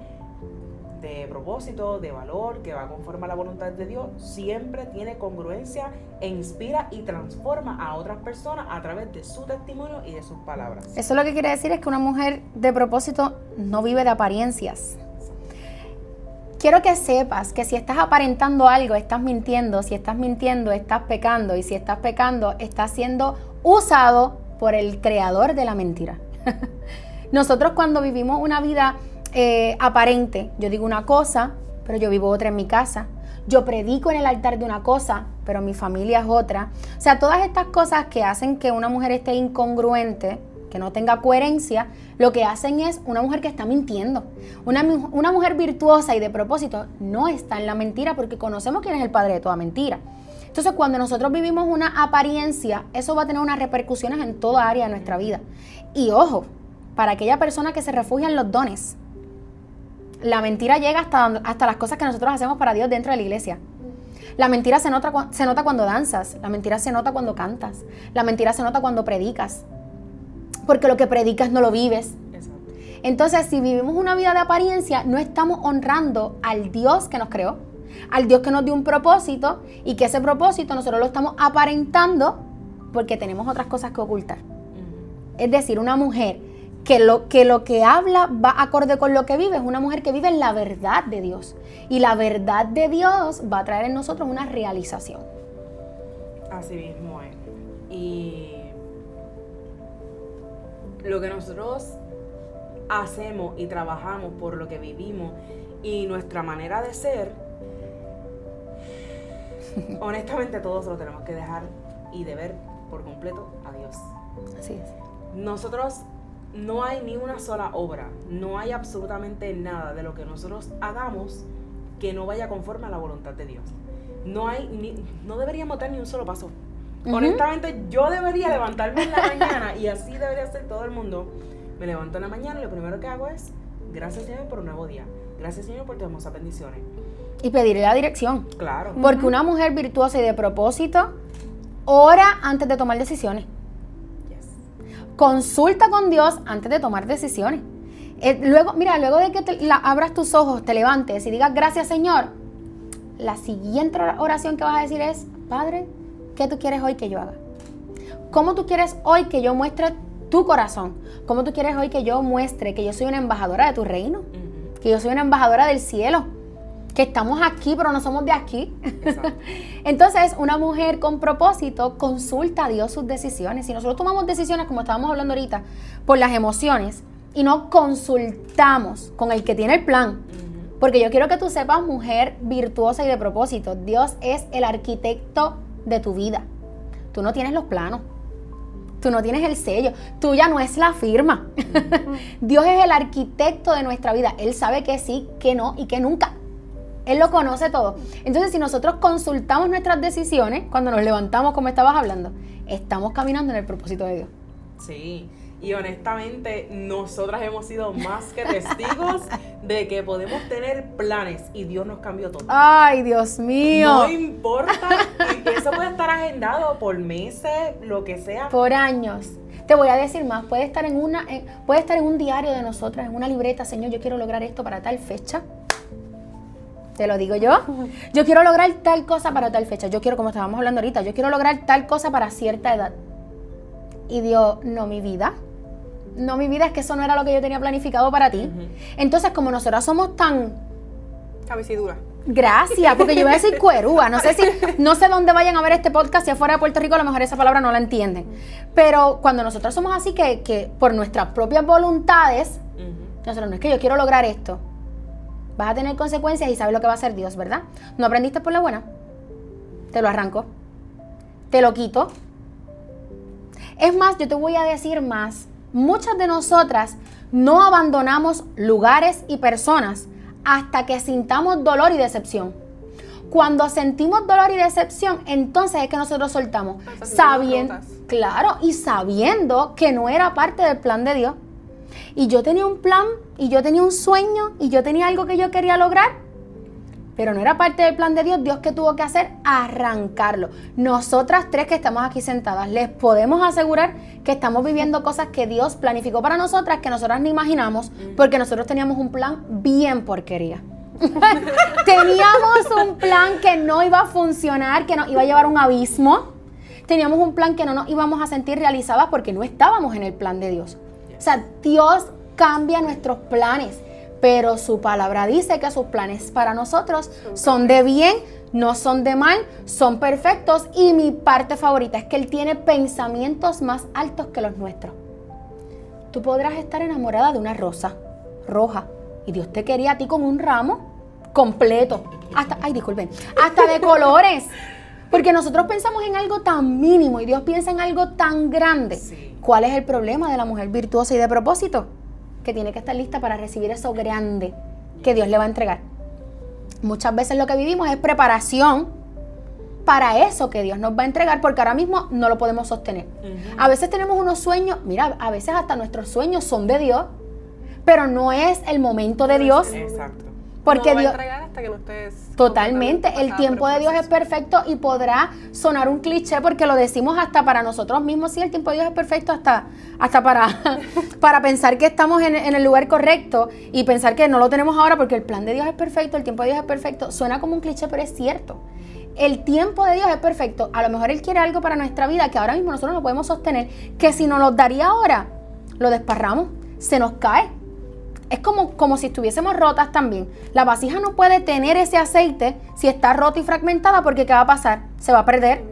de propósito, de valor, que va conforme a la voluntad de Dios, siempre tiene congruencia e inspira y transforma a otras personas a través de su testimonio y de sus palabras. Eso lo que quiere decir es que una mujer de propósito no vive de apariencias. Quiero que sepas que si estás aparentando algo, estás mintiendo, si estás mintiendo, estás pecando, y si estás pecando, estás siendo usado por el creador de la mentira. Nosotros cuando vivimos una vida aparente, yo digo una cosa, pero yo vivo otra en mi casa. Yo predico en el altar de una cosa, pero mi familia es otra. O sea, todas estas cosas que hacen que una mujer esté incongruente, que no tenga coherencia, lo que hacen es una mujer que está mintiendo. Una mujer virtuosa y de propósito no está en la mentira porque conocemos quién es el padre de toda mentira. Entonces, cuando nosotros vivimos una apariencia, eso va a tener unas repercusiones en toda área de nuestra vida. Y ojo, para aquella persona que se refugia en los dones, la mentira llega hasta las cosas que nosotros hacemos para Dios dentro de la iglesia. La mentira se nota cuando danzas, la mentira se nota cuando cantas, la mentira se nota cuando predicas, porque lo que predicas no lo vives. Exacto. Entonces, si vivimos una vida de apariencia, no estamos honrando al Dios que nos creó, al Dios que nos dio un propósito y que ese propósito nosotros lo estamos aparentando porque tenemos otras cosas que ocultar. Es decir, una mujer que lo que habla va acorde con lo que vive, es una mujer que vive en la verdad de Dios. Y la verdad de Dios va a traer en nosotros una realización. Así mismo es. Y lo que nosotros hacemos y trabajamos por lo que vivimos y nuestra manera de ser, honestamente todos lo tenemos que dejar y deber por completo a Dios. Así es. Nosotros no hay ni una sola obra, no hay absolutamente nada de lo que nosotros hagamos que no vaya conforme a la voluntad de Dios. No deberíamos dar ni un solo paso. Honestamente, yo debería levantarme en la mañana y así debería ser todo el mundo. Me levanto en la mañana y lo primero que hago es, gracias Señor por un nuevo día. Gracias Señor por tus hermosas bendiciones. y pedirle la dirección. Claro. Porque una mujer virtuosa y de propósito ora antes de tomar decisiones. Yes. Consulta con Dios antes de tomar decisiones. Luego de que abras tus ojos, te levantes y digas gracias, Señor, la siguiente oración que vas a decir es: Padre, ¿qué tú quieres hoy que yo haga? ¿Cómo tú quieres hoy que yo muestre tu corazón? ¿Cómo tú quieres hoy que yo muestre que yo soy una embajadora de tu reino? Que yo soy una embajadora del cielo. Que estamos aquí, pero no somos de aquí. Entonces, una mujer con propósito consulta a Dios sus decisiones. Si nosotros tomamos decisiones, como estábamos hablando ahorita, por las emociones, y no consultamos con el que tiene el plan, porque yo quiero que tú sepas, mujer virtuosa y de propósito, Dios es el arquitecto de tu vida. Tú no tienes los planos. Tú no tienes el sello, tuya no es la firma. Dios es el arquitecto de nuestra vida. Él sabe que sí, que no y que nunca. Él lo conoce todo. Entonces, si nosotros consultamos nuestras decisiones, cuando nos levantamos, como estabas hablando, estamos caminando en el propósito de Dios. Sí, y honestamente nosotras hemos sido más que testigos de que podemos tener planes y Dios nos cambió todo. ¡Ay, Dios mío! No importa, y eso puede estar agendado por meses, lo que sea. Por años. Te voy a decir más, puede estar en un diario de nosotras, en una libreta: Señor, yo quiero lograr esto para tal fecha. Te lo digo yo. Yo quiero lograr tal cosa para tal fecha. Yo quiero, como estábamos hablando ahorita, yo quiero lograr tal cosa para cierta edad. Y Dios, no, mi vida, es que eso no era lo que yo tenía planificado para ti. Entonces, como nosotras somos tan... Cabecidura. Gracias, porque yo voy a decir cuerúa. No sé dónde vayan a ver este podcast, si afuera de Puerto Rico a lo mejor esa palabra no la entienden. Pero cuando nosotros somos así, que por nuestras propias voluntades, nosotros no es que yo quiero lograr esto. Vas a tener consecuencias y sabes lo que va a hacer Dios, ¿verdad? ¿No aprendiste por la buena? Te lo arranco. Te lo quito. Es más, yo te voy a decir más. Muchas de nosotras no abandonamos lugares y personas hasta que sintamos dolor y decepción. Cuando sentimos dolor y decepción, entonces es que nosotros soltamos. Sabiendo que no era parte del plan de Dios. Y yo tenía un plan, y yo tenía un sueño, y yo tenía algo que yo quería lograr, pero no era parte del plan de Dios. Dios, ¿qué tuvo que hacer? Arrancarlo. Nosotras tres que estamos aquí sentadas, les podemos asegurar que estamos viviendo cosas que Dios planificó para nosotras, que nosotras ni imaginamos, porque nosotros teníamos un plan bien porquería. Teníamos un plan que no iba a funcionar, que nos iba a llevar a un abismo. Teníamos un plan que no nos íbamos a sentir realizadas porque no estábamos en el plan de Dios. O sea, Dios cambia nuestros planes, pero su palabra dice que sus planes para nosotros son de bien, no son de mal, son perfectos. Y mi parte favorita es que Él tiene pensamientos más altos que los nuestros. Tú podrás estar enamorada de una rosa roja y Dios te quería a ti con un ramo completo, hasta de colores. Porque nosotros pensamos en algo tan mínimo y Dios piensa en algo tan grande. Sí. ¿Cuál es el problema de la mujer virtuosa y de propósito? Que tiene que estar lista para recibir eso grande que Dios le va a entregar. Muchas veces lo que vivimos es preparación para eso que Dios nos va a entregar, porque ahora mismo no lo podemos sostener. A veces tenemos unos sueños, mira, a veces hasta nuestros sueños son de Dios, pero no es el momento de Dios. Exacto. Porque no Dios... va a entregar hasta que no estés... Totalmente, el tiempo de Dios es perfecto y podrá sonar un cliché porque lo decimos hasta para nosotros mismos. Sí, el tiempo de Dios es perfecto hasta para pensar que estamos en el lugar correcto y pensar que no lo tenemos ahora porque el plan de Dios es perfecto, el tiempo de Dios es perfecto. Suena como un cliché, pero es cierto. El tiempo de Dios es perfecto. A lo mejor Él quiere algo para nuestra vida que ahora mismo nosotros no podemos sostener, que si nos lo daría ahora, lo desparramos, se nos cae. Es como si estuviésemos rotas también. La vasija no puede tener ese aceite si está rota y fragmentada, porque ¿qué va a pasar? Se va a perder.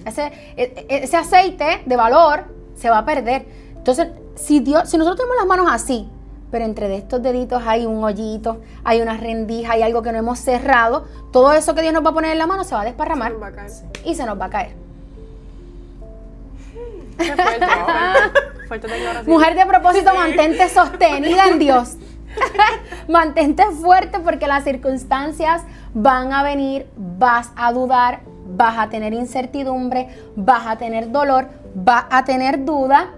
Ese aceite de valor se va a perder. Entonces, si nosotros tenemos las manos así, pero entre de estos deditos hay un hoyito, hay una rendija, hay algo que no hemos cerrado, todo eso que Dios nos va a poner en la mano se va a desparramar y se nos va a caer. Qué fuerte, fuerte declaración. Mujer de propósito, mantente sostenida en Dios. Mantente fuerte porque las circunstancias van a venir, vas a dudar, vas a tener incertidumbre, vas a tener dolor, vas a tener duda,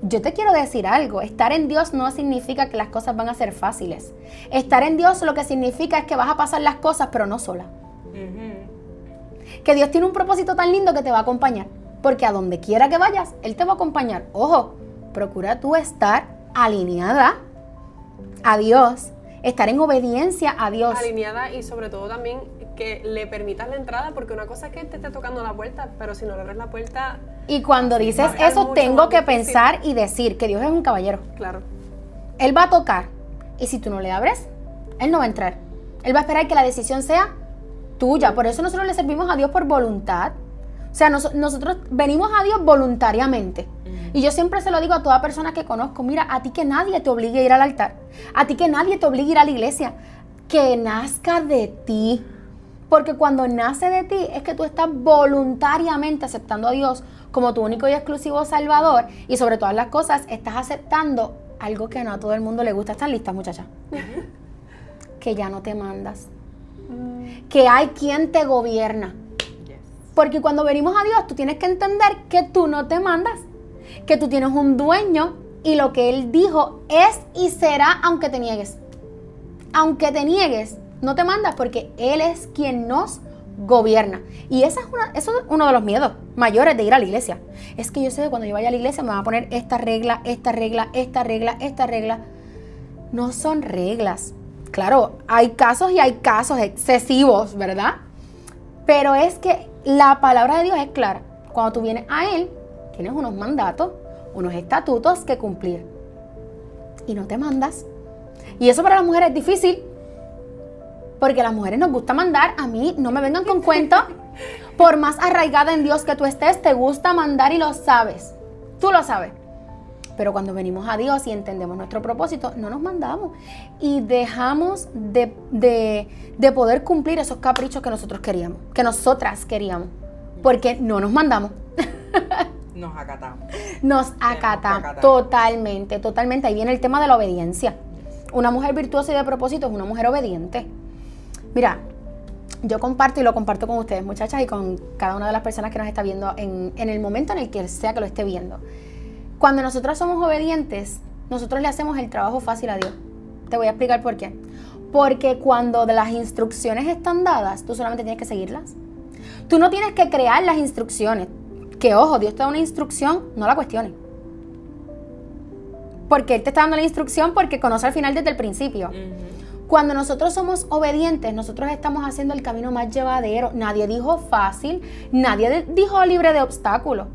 yo te quiero decir algo, estar en Dios no significa que las cosas van a ser fáciles. Estar en Dios lo que significa es que vas a pasar las cosas, pero no sola. Que Dios tiene un propósito tan lindo que te va a acompañar, porque a donde quiera que vayas, Él te va a acompañar. Ojo, procura tú estar alineada a Dios, estar en obediencia a Dios. Alineada y sobre todo también que le permitas la entrada, porque una cosa es que Él te esté tocando la puerta, pero si no le abres la puerta... Y cuando dices va a eso, ser tengo mucho que más difícil. pensar y decir que Dios es un caballero. Claro. Él va a tocar, y si tú no le abres, Él no va a entrar. Él va a esperar que la decisión sea tuya. Por eso nosotros le servimos a Dios por voluntad. O sea, nosotros venimos a Dios voluntariamente. Y yo siempre se lo digo a toda persona que conozco, mira, a ti que nadie te obligue a ir al altar, a ti que nadie te obligue a ir a la iglesia, que nazca de ti. Porque cuando nace de ti es que tú estás voluntariamente aceptando a Dios como tu único y exclusivo Salvador, y sobre todas las cosas estás aceptando algo que no a todo el mundo le gusta. ¿Están listas, muchachas? Que ya no te mandas. Que hay quien te gobierna. Porque cuando venimos a Dios, tú tienes que entender que tú no te mandas, que tú tienes un dueño y lo que Él dijo es y será aunque te niegues. Aunque te niegues, no te mandas porque Él es quien nos gobierna. Y eso es uno de los miedos mayores de ir a la iglesia. Es que yo sé que cuando yo vaya a la iglesia me van a poner esta regla, esta regla, esta regla, esta regla. No son reglas. Claro, hay casos y hay casos excesivos, ¿verdad? Pero es que la palabra de Dios es clara. Cuando tú vienes a Él, tienes unos mandatos, unos estatutos que cumplir. Y no te mandas. Y eso para las mujeres es difícil. Porque a las mujeres nos gusta mandar. A mí no me vengan con cuentos. Por más arraigada en Dios que tú estés, te gusta mandar y lo sabes. Tú lo sabes. Pero cuando venimos a Dios y entendemos nuestro propósito, no nos mandamos. Y dejamos de poder cumplir esos caprichos que nosotros queríamos, que nosotras queríamos. Porque no nos mandamos. Nos acatamos. Nos acatamos. Totalmente, totalmente. Ahí viene el tema de la obediencia. Una mujer virtuosa y de propósito es una mujer obediente. Mira, yo comparto y lo comparto con ustedes, muchachas, y con cada una de las personas que nos está viendo en el momento en el que sea que lo esté viendo. Cuando nosotros somos obedientes, nosotros le hacemos el trabajo fácil a Dios. Te voy a explicar por qué. Porque cuando las instrucciones están dadas, tú solamente tienes que seguirlas. Tú no tienes que crear las instrucciones. Que ojo, Dios te da una instrucción, no la cuestiones. Porque Él te está dando la instrucción porque conoce al final desde el principio. Cuando nosotros somos obedientes, nosotros estamos haciendo el camino más llevadero. Nadie dijo fácil, nadie dijo libre de obstáculos.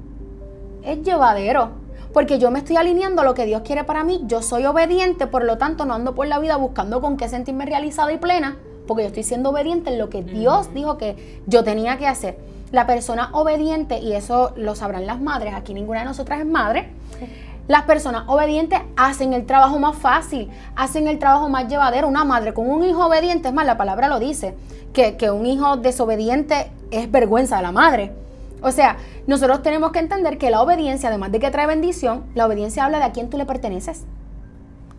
Es llevadero. Porque yo me estoy alineando a lo que Dios quiere para mí. Yo soy obediente, por lo tanto no ando por la vida buscando con qué sentirme realizada y plena, porque yo estoy siendo obediente en lo que Dios dijo que yo tenía que hacer. La persona obediente, y eso lo sabrán las madres, aquí ninguna de nosotras es madre, las personas obedientes hacen el trabajo más fácil, hacen el trabajo más llevadero. Una madre con un hijo obediente, es más, la palabra lo dice, que un hijo desobediente es vergüenza de la madre. O sea, nosotros tenemos que entender que la obediencia, además de que trae bendición, la obediencia habla de a quién tú le perteneces.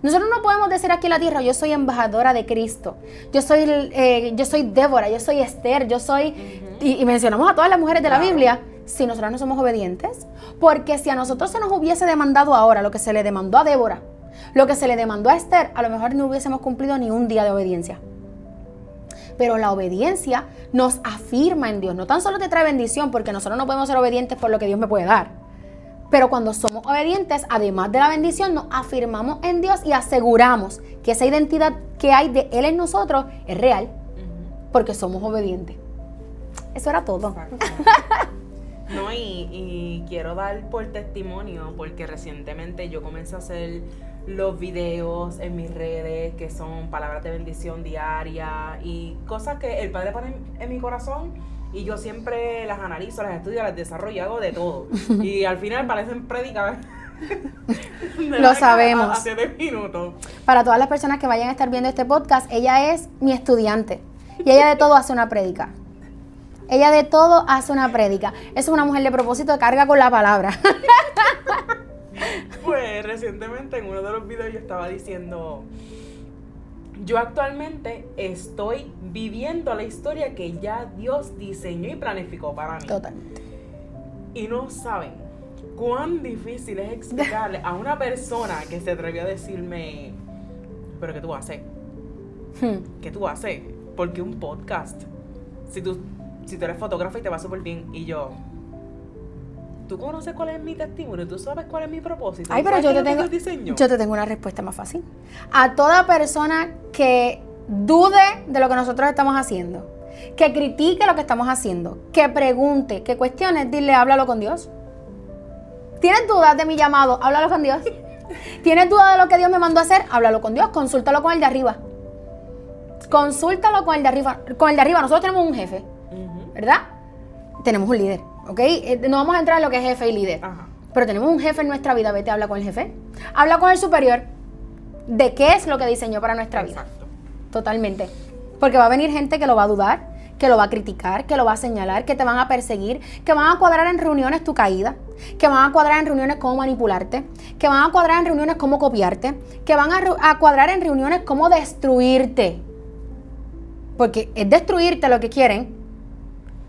Nosotros no podemos decir aquí en la tierra, yo soy embajadora de Cristo, yo soy Débora, yo soy Esther, yo soy... Y mencionamos a todas las mujeres de la Biblia, si nosotros no somos obedientes. Porque si a nosotros se nos hubiese demandado ahora lo que se le demandó a Débora, lo que se le demandó a Esther, a lo mejor no hubiésemos cumplido ni un día de obediencia. Pero la obediencia nos afirma en Dios. No tan solo te trae bendición, porque nosotros no podemos ser obedientes por lo que Dios me puede dar. Pero cuando somos obedientes, además de la bendición, nos afirmamos en Dios y aseguramos que esa identidad que hay de Él en nosotros es real. Porque somos obedientes. Eso era todo. No, y quiero dar por testimonio, porque recientemente yo comencé a hacer los videos en mis redes, que son palabras de bendición diaria y cosas que el Padre pone en mi corazón, y yo siempre las analizo, las estudio, las desarrollo, hago de todo. Y al final parecen prédicas. Lo sabemos. Hace 10 minutos. Para todas las personas que vayan a estar viendo este podcast, ella es mi estudiante. Y ella de todo hace una prédica. Ella de todo hace una prédica. Es una mujer de propósito que carga con la palabra. Pues recientemente en uno de los videos yo estaba diciendo, yo actualmente estoy viviendo la historia que ya Dios diseñó y planificó para mí. Totalmente. Y no saben cuán difícil es explicarle a una persona que se atrevió a decirme, pero ¿qué tú haces? ¿Qué tú haces? ¿Por qué un podcast? Si tú eres fotógrafo y te va súper bien, y yo, ¿tú conoces cuál es mi testimonio? ¿Tú sabes cuál es mi propósito? Ay, pero yo te tengo una respuesta más fácil. A toda persona que dude de lo que nosotros estamos haciendo, que critique lo que estamos haciendo, que pregunte, que cuestione, dile, háblalo con Dios. ¿Tienes dudas de mi llamado? Háblalo con Dios. ¿Tienes dudas de lo que Dios me mandó a hacer? Háblalo con Dios, consúltalo con el de arriba. Consúltalo con el de arriba. Con el de arriba, nosotros tenemos un jefe, ¿verdad? Tenemos un líder, ¿ok? No vamos a entrar en lo que es jefe y líder. Ajá. Pero tenemos un jefe en nuestra vida. Vete, habla con el jefe. Habla con el superior de qué es lo que diseñó para nuestra vida. Exacto. Totalmente. Porque va a venir gente que lo va a dudar, que lo va a criticar, que lo va a señalar, que te van a perseguir, que van a cuadrar en reuniones tu caída, que van a cuadrar en reuniones cómo manipularte, que van a cuadrar en reuniones cómo copiarte, que van a cuadrar en reuniones cómo destruirte. Porque es destruirte lo que quieren.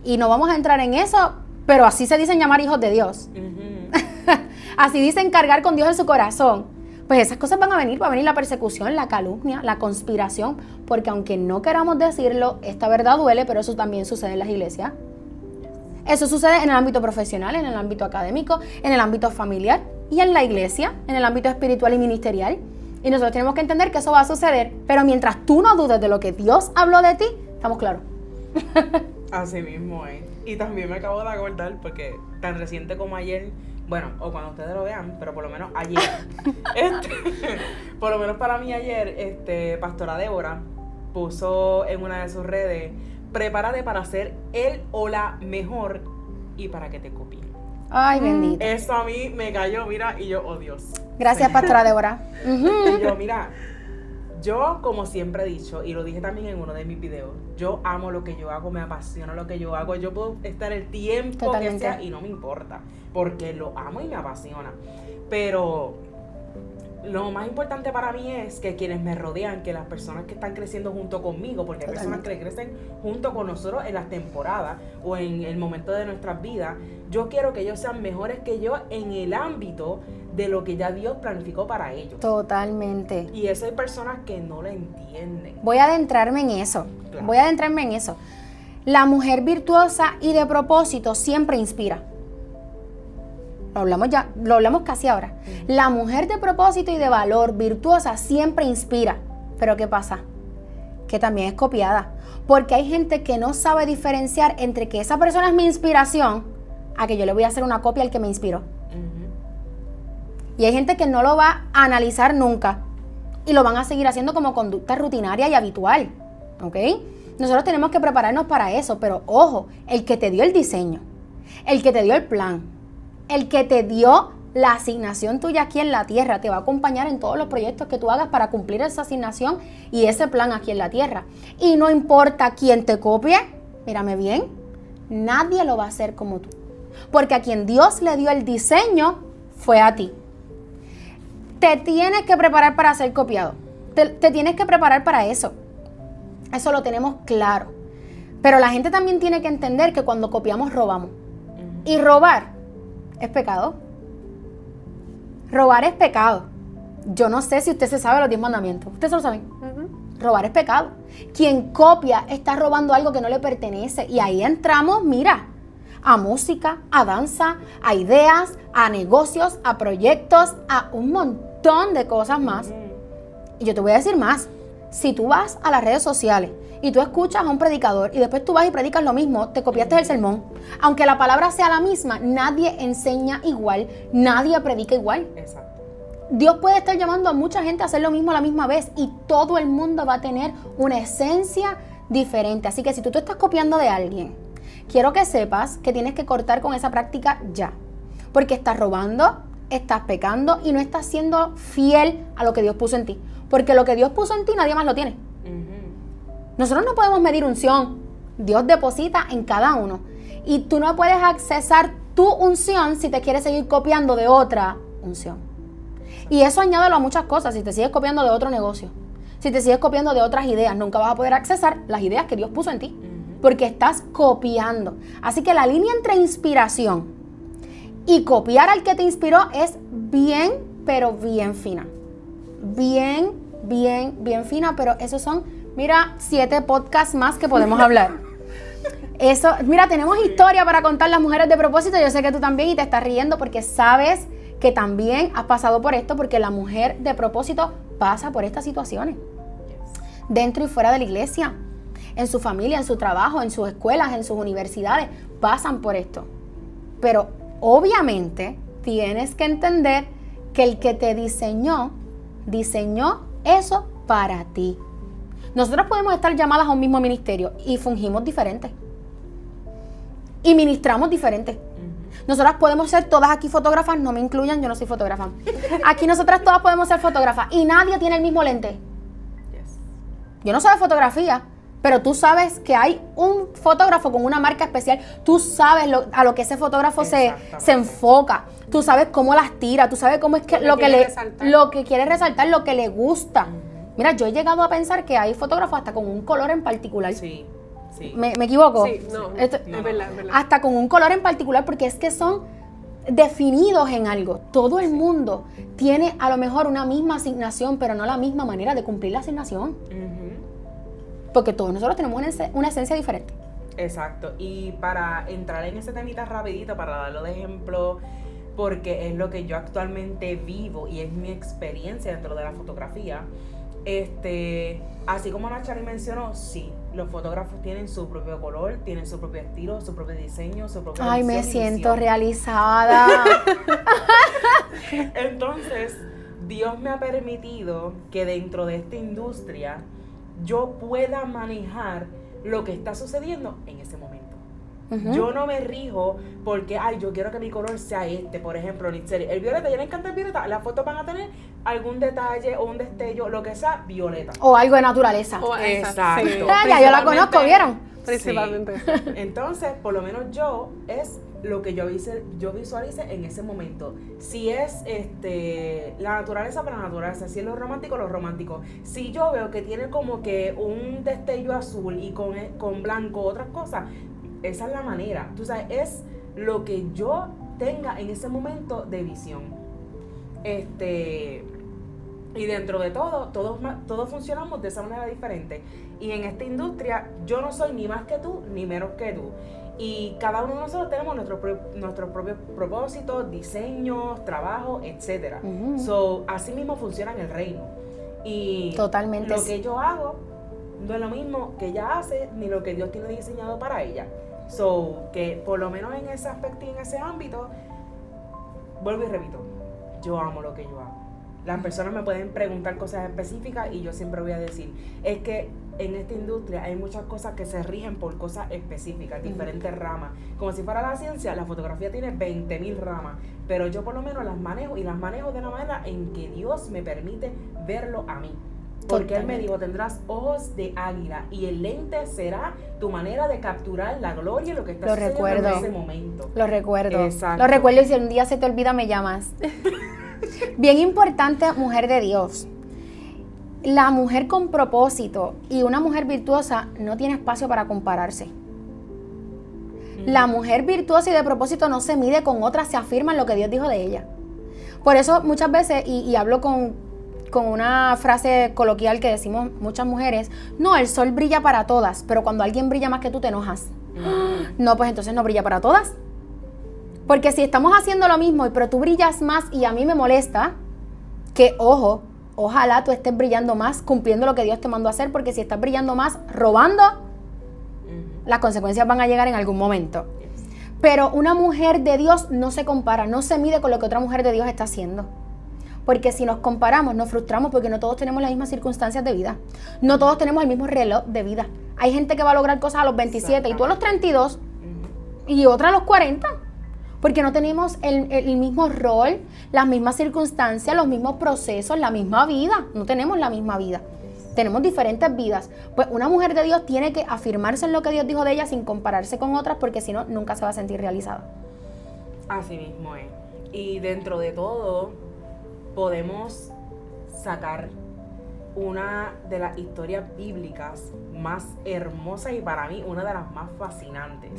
Y no vamos a entrar en eso, pero así se dicen llamar hijos de Dios. Así dicen cargar con Dios en su corazón. Pues esas cosas van a venir, va a venir la persecución, la calumnia, la conspiración, porque aunque no queramos decirlo, esta verdad duele, pero eso también sucede en las iglesias. Eso sucede en el ámbito profesional, en el ámbito académico, en el ámbito familiar y en la iglesia, en el ámbito espiritual y ministerial. Y nosotros tenemos que entender que eso va a suceder, pero mientras tú no dudes de lo que Dios habló de ti, estamos claros. Así mismo es. Y también me acabo de acordar, porque tan reciente como ayer, bueno, o cuando ustedes lo vean, pero por lo menos ayer, por lo menos para mí ayer, Pastora Débora puso en una de sus redes, prepárate para ser el o la mejor y para que te copien. Ay, bendito. Eso a mí me cayó, mira, y yo, oh Dios. Gracias, Pastora Débora. Y yo, mira, yo como siempre he dicho, y lo dije también en uno de mis videos, yo amo lo que yo hago, me apasiona lo que yo hago, yo puedo estar el tiempo Totalmente. que sea y no me importa, porque lo amo y me apasiona. Pero lo más importante para mí es que quienes me rodean, que las personas que están creciendo junto conmigo, porque hay personas que crecen junto con nosotros en las temporadas o en el momento de nuestras vidas, yo quiero que ellos sean mejores que yo en el ámbito de lo que ya Dios planificó para ellos. Totalmente. Y eso hay personas que no lo entienden. Voy a adentrarme en eso. Claro. La mujer virtuosa y de propósito siempre inspira. Lo hablamos casi ahora. La mujer de propósito y de valor, virtuosa, siempre inspira. Pero ¿qué pasa? Que también es copiada. Porque hay gente que no sabe diferenciar entre que esa persona es mi inspiración a que yo le voy a hacer una copia al que me inspiró. Y hay gente que no lo va a analizar nunca y lo van a seguir haciendo como conducta rutinaria y habitual, ¿ok? Nosotros tenemos que prepararnos para eso, pero ojo, el que te dio el diseño, el que te dio el plan, el que te dio la asignación tuya aquí en la tierra, te va a acompañar en todos los proyectos que tú hagas para cumplir esa asignación y ese plan aquí en la tierra. Y no importa quién te copie, mírame bien, nadie lo va a hacer como tú, porque a quien Dios le dio el diseño fue a ti. Te tienes que preparar para ser copiado. Te tienes que preparar para eso. Eso lo tenemos claro. Pero la gente también tiene que entender que cuando copiamos, robamos. Y robar es pecado. Robar es pecado. Yo no sé si usted se sabe los 10 mandamientos. ¿Ustedes se lo saben? Robar es pecado. Quien copia está robando algo que no le pertenece. Y ahí entramos, mira, a música, a danza, a ideas, a negocios, a proyectos, a un montón de cosas más. Y yo te voy a decir más. Si tú vas a las redes sociales y tú escuchas a un predicador y después tú vas y predicas lo mismo, te copiaste el sermón. Aunque la palabra sea la misma, nadie enseña igual, nadie predica igual. Exacto. Dios puede estar llamando a mucha gente a hacer lo mismo a la misma vez y todo el mundo va a tener una esencia diferente. Así que si tú te estás copiando de alguien, quiero que sepas que tienes que cortar con esa práctica ya. Porque estás robando, estás pecando y no estás siendo fiel a lo que Dios puso en ti. Porque lo que Dios puso en ti nadie más lo tiene. Nosotros no podemos medir unción. Dios deposita en cada uno. Y tú no puedes accesar tu unción si te quieres seguir copiando de otra unción. Y eso añádelo a muchas cosas. Si te sigues copiando de otro negocio, si te sigues copiando de otras ideas, nunca vas a poder accesar las ideas que Dios puso en ti. Porque estás copiando. Así que la línea entre inspiración Y copiar al que te inspiró es bien, pero bien fina. Bien, bien, bien fina, pero esos son, mira, 7 podcasts más que podemos hablar. Eso, mira, tenemos historia para contar las mujeres de propósito. Yo sé que tú también, y te estás riendo porque sabes que también has pasado por esto, porque la mujer de propósito pasa por estas situaciones. Dentro y fuera de la iglesia, en su familia, en su trabajo, en sus escuelas, en sus universidades, pasan por esto. Pero obviamente tienes que entender que el que te diseñó eso para ti. Nosotros podemos estar llamadas a un mismo ministerio y fungimos diferente. Y ministramos diferente. Nosotras podemos ser todas aquí fotógrafas, no me incluyan, yo no soy fotógrafa. Aquí nosotras todas podemos ser fotógrafas y nadie tiene el mismo lente. Yo no sé de fotografía, pero tú sabes que hay un fotógrafo con una marca especial. Tú sabes a lo que ese fotógrafo se enfoca. Tú sabes cómo las tira, tú sabes cómo es que lo que quiere resaltar, lo que le gusta. Mira, yo he llegado a pensar que hay fotógrafos hasta con un color en particular. Sí. ¿Me equivoco? Sí, no, es verdad. Hasta con un color en particular, porque es que son definidos en algo. Todo el mundo tiene a lo mejor una misma asignación, pero no la misma manera de cumplir la asignación. Porque todos nosotros tenemos una esencia diferente. Exacto. Y para entrar en ese temita rapidito, para darlo de ejemplo, porque es lo que yo actualmente vivo y es mi experiencia dentro de la fotografía, así como Nachari mencionó, sí, los fotógrafos tienen su propio color, tienen su propio estilo, su propio diseño, su propia Ay, me visión y siento misión. realizada. Entonces, Dios me ha permitido que dentro de esta industria yo pueda manejar lo que está sucediendo en ese momento. Yo no me rijo porque, yo quiero que mi color sea por ejemplo, el violeta, ya le encanta el violeta, las fotos van a tener algún detalle o un destello, lo que sea, violeta. O algo de naturaleza. Exacto. Sí. Ya yo la conozco, ¿vieron? Principalmente. Sí. Entonces, por lo menos es lo que yo visualice en ese momento. Si es la naturaleza, para la naturaleza. Si es lo romántico. Si yo veo que tiene como que un destello azul y con blanco otras cosas, esa es la manera. Tú sabes, es lo que yo tenga en ese momento de visión. Y dentro de todos funcionamos de esa manera diferente. Y en esta industria, yo no soy ni más que tú, ni menos que tú. Y cada uno de nosotros tenemos nuestros propios propósitos, diseños, trabajos, etc. Así mismo funciona en el reino. Y totalmente. Lo que yo hago no es lo mismo que ella hace, ni lo que Dios tiene diseñado para ella. Que por lo menos en ese aspecto y en ese ámbito, vuelvo y repito, yo amo lo que yo hago. Las personas me pueden preguntar cosas específicas y yo siempre voy a decir, es que en esta industria hay muchas cosas que se rigen por cosas específicas, diferentes ramas. Como si fuera la ciencia, la fotografía tiene 20,000 ramas, pero yo por lo menos las manejo de la manera en que Dios me permite verlo a mí. Porque Él me dijo, tendrás ojos de águila y el lente será tu manera de capturar la gloria y lo que está sucediendo en ese momento. Lo recuerdo. Exacto. Lo recuerdo, y si un día se te olvida, me llamas. Bien importante, mujer de Dios. La mujer con propósito y una mujer virtuosa no tiene espacio para compararse. La mujer virtuosa y de propósito no se mide con otra, se afirma en lo que Dios dijo de ella. Por eso muchas veces, y hablo con una frase coloquial que decimos muchas mujeres, no, el sol brilla para todas, pero cuando alguien brilla más que tú te enojas. No, pues entonces no brilla para todas. Porque si estamos haciendo lo mismo, pero tú brillas más y a mí me molesta, que ojalá tú estés brillando más, cumpliendo lo que Dios te mandó a hacer, porque si estás brillando más, robando, las consecuencias van a llegar en algún momento. Pero una mujer de Dios no se compara, no se mide con lo que otra mujer de Dios está haciendo. Porque si nos comparamos, nos frustramos porque no todos tenemos las mismas circunstancias de vida. No todos tenemos el mismo reloj de vida. Hay gente que va a lograr cosas a los 27 y tú a los 32 y otra a los 40. Porque no tenemos el mismo rol, las mismas circunstancias, los mismos procesos, la misma vida. No tenemos la misma vida. Tenemos diferentes vidas. Pues una mujer de Dios tiene que afirmarse en lo que Dios dijo de ella sin compararse con otras, porque si no, nunca se va a sentir realizada. Así mismo es. Y dentro de todo, podemos sacar una de las historias bíblicas más hermosas y para mí una de las más fascinantes,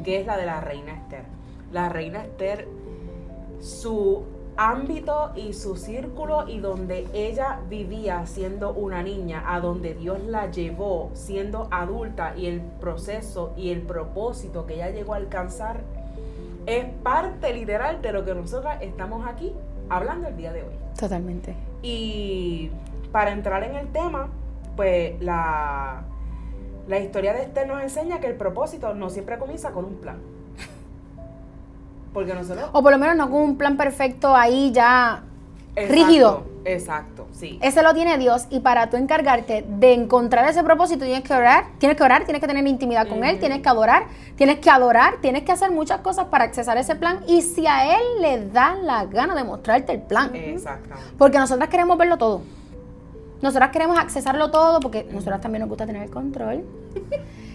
que es la de la reina Esther. La reina Esther su ámbito y su círculo y donde ella vivía siendo una niña a donde Dios la llevó siendo adulta y el proceso y el propósito que ella llegó a alcanzar es parte literal de lo que nosotras estamos aquí hablando el día de hoy. Totalmente. Y para entrar en el tema, pues la historia de Esther nos enseña que el propósito no siempre comienza con un plan. Porque nosotros... O por lo menos no con un plan perfecto ahí ya Exacto, rígido. Exacto, sí. Ese lo tiene Dios, y para tú encargarte de encontrar ese propósito tienes que orar, tienes que tener intimidad con Él, tienes que adorar, tienes que hacer muchas cosas para accesar ese plan, y si a Él le da la gana de mostrarte el plan. Exactamente. Porque nosotras queremos verlo todo. Nosotras queremos accesarlo todo porque nosotras también nos gusta tener el control.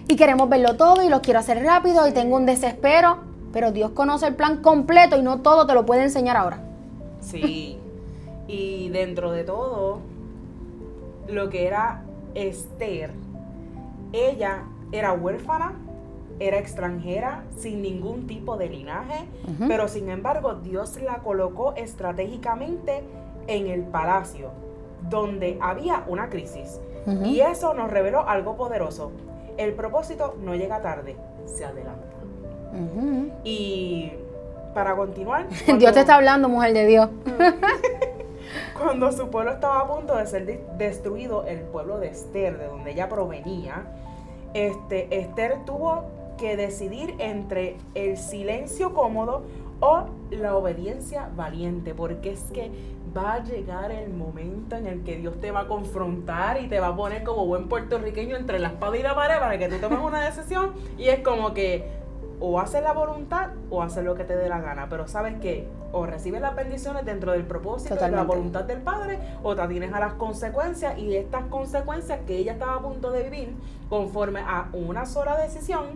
Y queremos verlo todo y lo quiero hacer rápido y tengo un desespero. Pero Dios conoce el plan completo y no todo te lo puede enseñar ahora. Sí. Y dentro de todo, lo que era Esther, ella era huérfana, era extranjera, sin ningún tipo de linaje, pero sin embargo Dios la colocó estratégicamente en el palacio, donde había una crisis. Y eso nos reveló algo poderoso. El propósito no llega tarde, se adelanta. Y para continuar, Dios te está hablando, mujer de Dios. Cuando su pueblo estaba a punto de ser destruido, el pueblo de Esther, de donde ella provenía, Esther tuvo que decidir entre el silencio cómodo o la obediencia valiente, porque es que va a llegar el momento en el que Dios te va a confrontar y te va a poner como buen puertorriqueño entre la espada y la pared para que tú tomes una decisión, y es como que o haces la voluntad o haces lo que te dé la gana, pero sabes que o recibes las bendiciones dentro del propósito de la voluntad del Padre, o te atienes a las consecuencias, y estas consecuencias que ella estaba a punto de vivir conforme a una sola decisión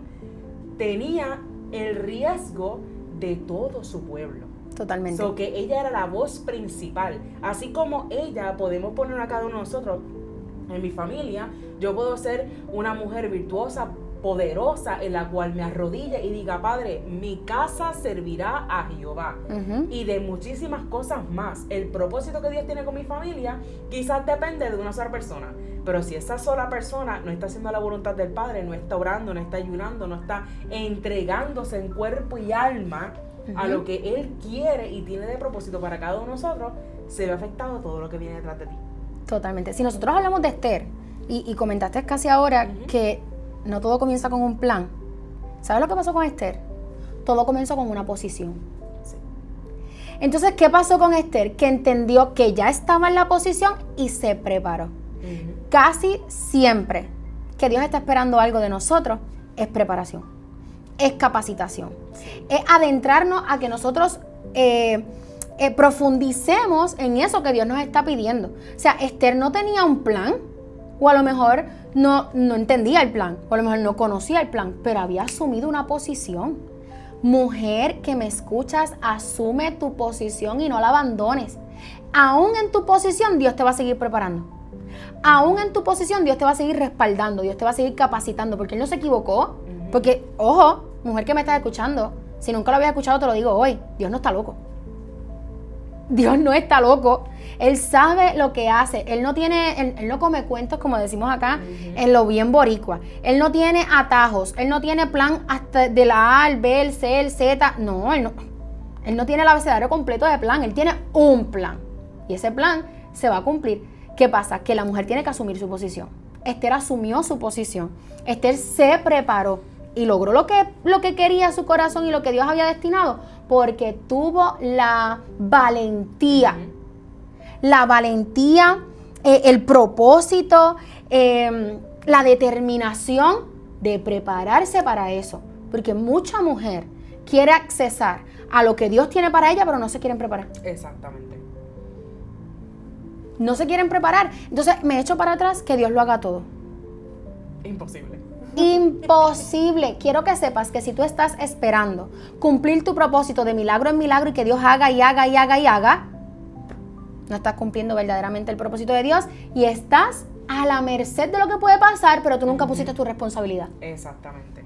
tenía el riesgo de todo su pueblo. Totalmente. So que ella era la voz principal. Así como ella, podemos poner a cada uno de nosotros, en mi familia, yo puedo ser una mujer virtuosa, poderosa, en la cual me arrodille y diga: Padre, mi casa servirá a Jehová. Y de muchísimas cosas más. El propósito que Dios tiene con mi familia quizás depende de una sola persona, pero si esa sola persona no está haciendo la voluntad del Padre, no está orando, no está ayunando, no está entregándose en cuerpo y alma a lo que Él quiere y tiene de propósito para cada uno de nosotros, se ve afectado todo lo que viene detrás de ti. Totalmente. Si nosotros hablamos de Esther, y comentaste casi ahora que no todo comienza con un plan. ¿Sabes lo que pasó con Esther? Todo comenzó con una posición. Sí. Entonces, ¿qué pasó con Esther? Que entendió que ya estaba en la posición y se preparó. Casi siempre que Dios está esperando algo de nosotros, es preparación, es capacitación, es adentrarnos a que nosotros profundicemos en eso que Dios nos está pidiendo. O sea, Esther no tenía un plan, o a lo mejor no entendía el plan, o a lo mejor no conocía el plan, pero había asumido una posición. Mujer que me escuchas, asume tu posición y no la abandones. Aún en tu posición, Dios te va a seguir preparando. Aún en tu posición, Dios te va a seguir respaldando, Dios te va a seguir capacitando, porque Él no se equivocó. Porque, ojo, mujer que me estás escuchando, si nunca lo habías escuchado, te lo digo hoy, Dios no está loco. Dios no está loco. Él sabe lo que hace. Él no come cuentos, como decimos acá, en lo bien boricua. Él no tiene atajos. Él no tiene plan hasta de la A, el B, el C, el Z. No, Él no tiene el abecedario completo de plan. Él tiene un plan. Y ese plan se va a cumplir. ¿Qué pasa? Que la mujer tiene que asumir su posición. Esther asumió su posición. Esther se preparó y logró lo que quería su corazón y lo que Dios había destinado, porque tuvo la valentía. La valentía, el propósito, la determinación de prepararse para eso. Porque mucha mujer quiere accesar a lo que Dios tiene para ella, pero no se quieren preparar. Exactamente. No se quieren preparar. Entonces me echo para atrás, que Dios lo haga todo. Imposible. Imposible. Quiero que sepas que si tú estás esperando cumplir tu propósito de milagro en milagro y que Dios haga y haga y haga y haga, no estás cumpliendo verdaderamente el propósito de Dios y estás a la merced de lo que puede pasar, pero tú nunca pusiste tu responsabilidad. Exactamente.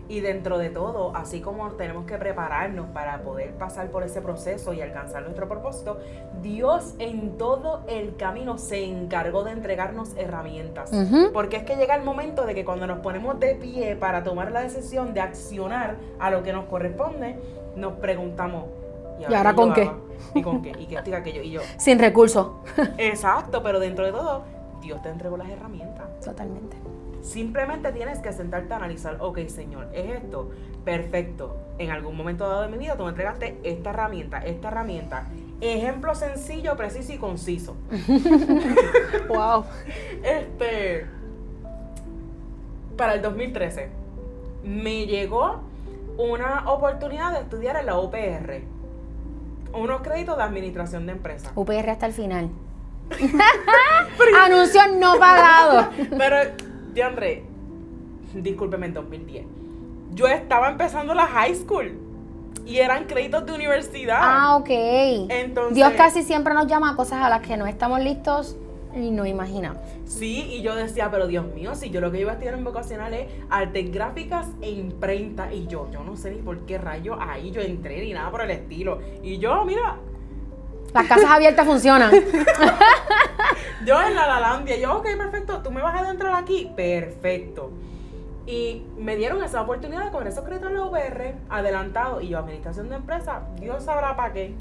Y dentro de todo, así como tenemos que prepararnos para poder pasar por ese proceso y alcanzar nuestro propósito, Dios en todo el camino se encargó de entregarnos herramientas. Porque es que llega el momento de que cuando nos ponemos de pie para tomar la decisión de accionar a lo que nos corresponde, nos preguntamos, ¿y ahora con qué? ¿Y con qué? ¿Y qué esto y aquello? Y yo, sin recursos. exacto, pero dentro de todo, Dios te entregó las herramientas. Totalmente. Simplemente tienes que sentarte a analizar, ok, Señor, ¿es esto? Perfecto. En algún momento dado de mi vida tú me entregaste esta herramienta. Ejemplo sencillo, preciso y conciso. Wow. Para el 2013 me llegó una oportunidad de estudiar en la UPR. Unos créditos de administración de empresas. UPR hasta el final. Anuncio no pagado. Pero, DeAndre, discúlpeme, en 2010. Yo estaba empezando la high school y eran créditos de universidad. Ah, ok. Entonces, Dios casi siempre nos llama a cosas a las que no estamos listos y no imaginamos. Sí, y yo decía, pero Dios mío, si yo lo que iba a estudiar en vocacional es artes gráficas e imprenta, y yo no sé ni por qué rayos ahí yo entré ni nada por el estilo. Y yo, mira, las casas abiertas funcionan. yo en la Lalandia, yo, ok, perfecto, tú me vas a entrar aquí, perfecto. Y me dieron esa oportunidad con esos créditos en la UPR, adelantado, y yo, administración de empresa, Dios sabrá para qué.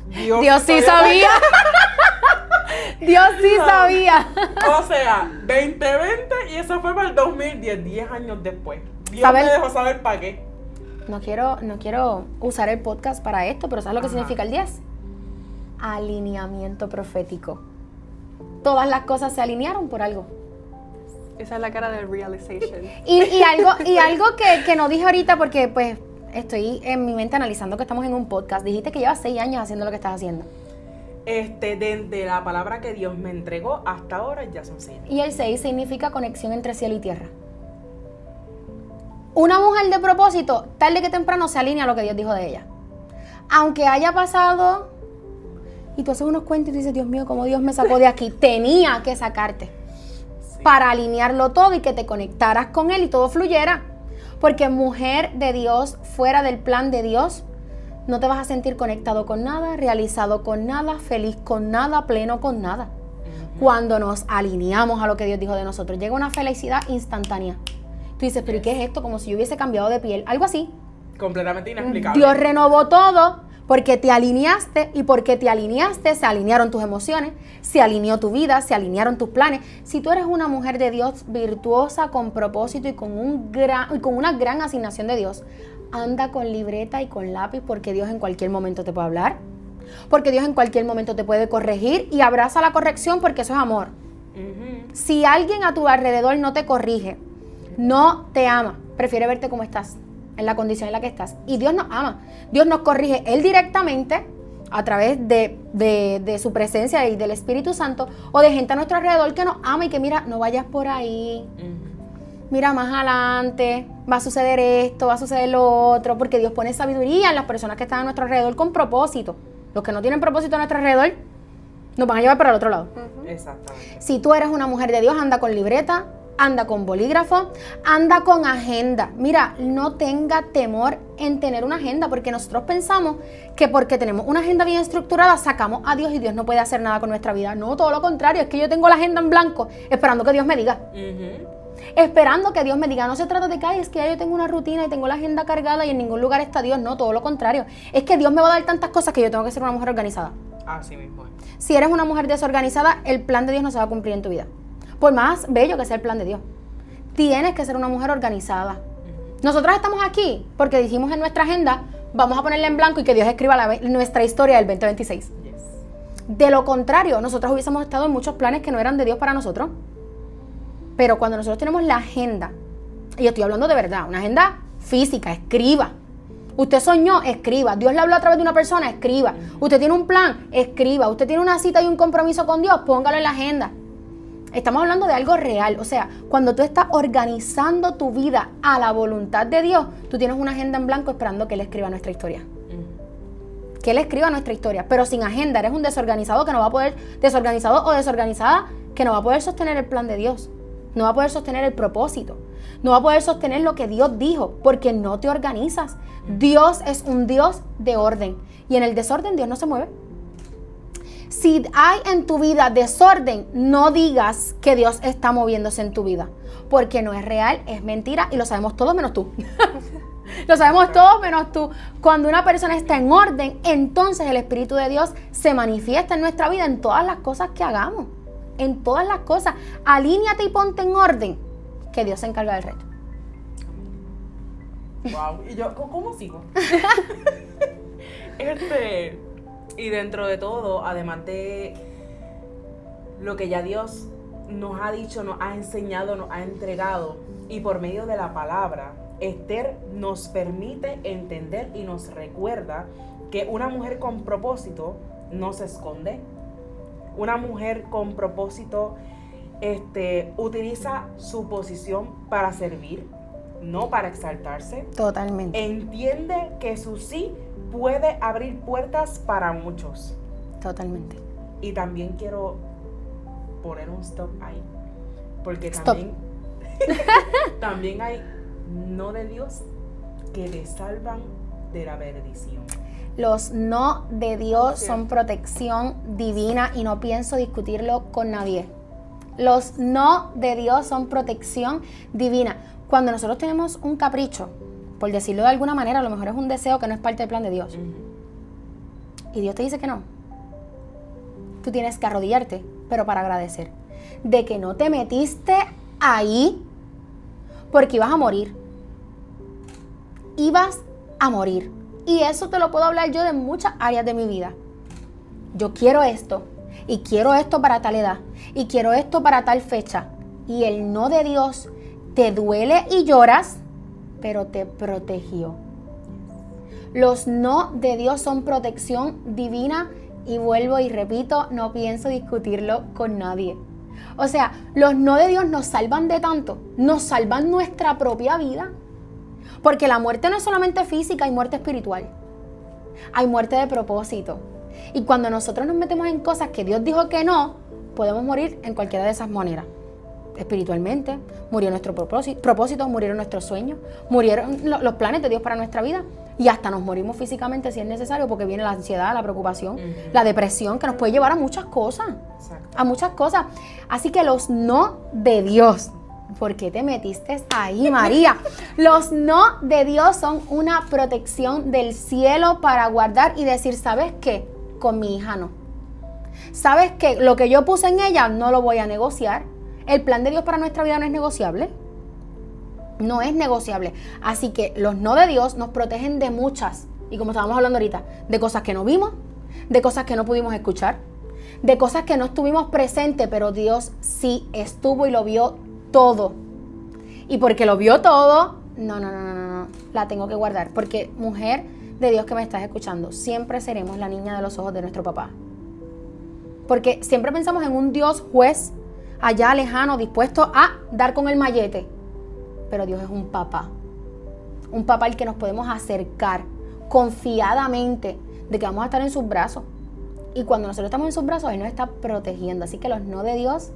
Dios sí sabía. Dios sí sabía. O sea, 2020 y eso fue para el 2010, 10 años después. Dios ¿Sabes? me dejó saber para qué. No quiero usar el podcast para esto, pero ¿sabes lo que significa el 10? Alineamiento profético. Todas las cosas se alinearon por algo. Esa es la cara del realization. Y algo que no dije ahorita porque pues estoy en mi mente analizando que estamos en un podcast. Dijiste que llevas 6 años haciendo lo que estás haciendo. Desde la palabra que Dios me entregó hasta ahora ya son 6 años. Y el 6 significa conexión entre cielo y tierra. Una mujer de propósito, tarde que temprano se alinea a lo que Dios dijo de ella. Aunque haya pasado, y tú haces unos cuentos y tú dices, Dios mío, cómo Dios me sacó de aquí. Tenía que sacarte para alinearlo todo y que te conectaras con Él y todo fluyera. Porque mujer de Dios, fuera del plan de Dios, no te vas a sentir conectado con nada, realizado con nada, feliz con nada, pleno con nada. Cuando nos alineamos a lo que Dios dijo de nosotros, llega una felicidad instantánea. Tú dices, pero ¿y qué es esto? Como si yo hubiese cambiado de piel. Algo así. Completamente inexplicable. Dios renovó todo porque te alineaste, y porque te alineaste se alinearon tus emociones, se alineó tu vida, se alinearon tus planes. Si tú eres una mujer de Dios virtuosa, con propósito y con una gran asignación de Dios, anda con libreta y con lápiz, porque Dios en cualquier momento te puede hablar, porque Dios en cualquier momento te puede corregir, y abraza la corrección porque eso es amor. Si alguien a tu alrededor no te corrige, no te ama, prefiere verte como estás, en la condición en la que estás. Y Dios nos ama. Dios nos corrige Él directamente a través de su presencia y del Espíritu Santo, o de gente a nuestro alrededor que nos ama y que mira, no vayas por ahí. Mira, más adelante va a suceder esto, va a suceder lo otro, porque Dios pone sabiduría en las personas que están a nuestro alrededor con propósito. Los que no tienen propósito a nuestro alrededor nos van a llevar para el otro lado. Exactamente. Si tú eres una mujer de Dios, anda con libreta, anda con bolígrafo, anda con agenda. Mira, no tenga temor en tener una agenda, porque nosotros pensamos que porque tenemos una agenda bien estructurada, sacamos a Dios y Dios no puede hacer nada con nuestra vida. No, todo lo contrario, es que yo tengo la agenda en blanco, esperando que Dios me diga. Esperando que Dios me diga. No se trata de que es que ya yo tengo una rutina y tengo la agenda cargada y en ningún lugar está Dios. No, todo lo contrario. Es que Dios me va a dar tantas cosas que yo tengo que ser una mujer organizada. Así mismo es. Si eres una mujer desorganizada, el plan de Dios no se va a cumplir en tu vida. Por más bello que sea el plan de Dios, tienes que ser una mujer organizada. Nosotras estamos aquí porque dijimos en nuestra agenda, vamos a ponerla en blanco y que Dios escriba nuestra historia del 2026. De lo contrario, nosotros hubiésemos estado en muchos planes que no eran de Dios para nosotros. Pero cuando nosotros tenemos la agenda, y estoy hablando de verdad, una agenda física, escriba. Usted soñó, escriba. Dios le habló a través de una persona, escriba. Usted tiene un plan, escriba. Usted tiene una cita y un compromiso con Dios, póngalo en la agenda. Estamos hablando de algo real. O sea, cuando tú estás organizando tu vida a la voluntad de Dios, tú tienes una agenda en blanco esperando que Él escriba nuestra historia. Que Él escriba nuestra historia. Pero sin agenda, eres un desorganizado que no va a poder, desorganizado o desorganizada, que no va a poder sostener el plan de Dios. No va a poder sostener el propósito. No va a poder sostener lo que Dios dijo porque no te organizas. Dios es un Dios de orden y en el desorden Dios no se mueve. Si hay en tu vida desorden, no digas que Dios está moviéndose en tu vida, porque no es real, es mentira y lo sabemos todos menos tú. Lo sabemos todos menos tú. Cuando una persona está en orden, entonces el Espíritu de Dios se manifiesta en nuestra vida en todas las cosas que hagamos. En todas las cosas. Alíñate y ponte en orden, que Dios se encarga del resto. Wow. ¿Y yo cómo sigo? Y dentro de todo, además de lo que ya Dios nos ha dicho, nos ha enseñado, nos ha entregado, y por medio de la palabra, Esther nos permite entender y nos recuerda que una mujer con propósito no se esconde. Una mujer con propósito utiliza su posición para servir, no para exaltarse. Totalmente. Entiende que su sí puede abrir puertas para muchos. Totalmente. Y también quiero poner un stop ahí, porque Stop. también hay no de Dios que te salvan de la perdición. Los no de Dios son protección divina y no pienso discutirlo con nadie. Los no de Dios son protección divina. Cuando nosotros tenemos un capricho, por decirlo de alguna manera, a lo mejor es un deseo que no es parte del plan de Dios. Y Dios te dice que no. Tú tienes que arrodillarte, pero para agradecer. De que no te metiste ahí porque ibas a morir. Ibas a morir. Y eso te lo puedo hablar yo de muchas áreas de mi vida. Yo quiero esto, y quiero esto para tal edad, y quiero esto para tal fecha. Y el no de Dios te duele y lloras, pero te protegió. Los no de Dios son protección divina y vuelvo y repito, no pienso discutirlo con nadie. O sea, los no de Dios nos salvan de tanto, nos salvan nuestra propia vida. Porque la muerte no es solamente física, hay muerte espiritual. Hay muerte de propósito. Y cuando nosotros nos metemos en cosas que Dios dijo que no, podemos morir en cualquiera de esas maneras. Espiritualmente, murió nuestro propósito, murieron nuestros sueños, murieron los planes de Dios para nuestra vida. Y hasta nos morimos físicamente si es necesario, porque viene la ansiedad, la preocupación, la depresión, que nos puede llevar a muchas cosas. Exacto. A muchas cosas. Así que los no de Dios. ¿Por qué te metiste ahí, María? Los no de Dios son una protección del cielo para guardar y decir, ¿sabes qué? Con mi hija no. ¿Sabes qué? Lo que yo puse en ella no lo voy a negociar. El plan de Dios para nuestra vida no es negociable. No es negociable. Así que los no de Dios nos protegen de muchas, y como estábamos hablando ahorita, de cosas que no vimos, de cosas que no pudimos escuchar, de cosas que no estuvimos presentes, pero Dios sí estuvo y lo vio todo. Y porque lo vio todo, no, la tengo que guardar. Porque mujer de Dios que me estás escuchando, siempre seremos la niña de los ojos de nuestro papá. Porque siempre pensamos en un Dios juez, allá lejano, dispuesto a dar con el mallete. Pero Dios es un papá al que nos podemos acercar confiadamente de que vamos a estar en sus brazos. Y cuando nosotros estamos en sus brazos, Él nos está protegiendo. Así que los no de Dios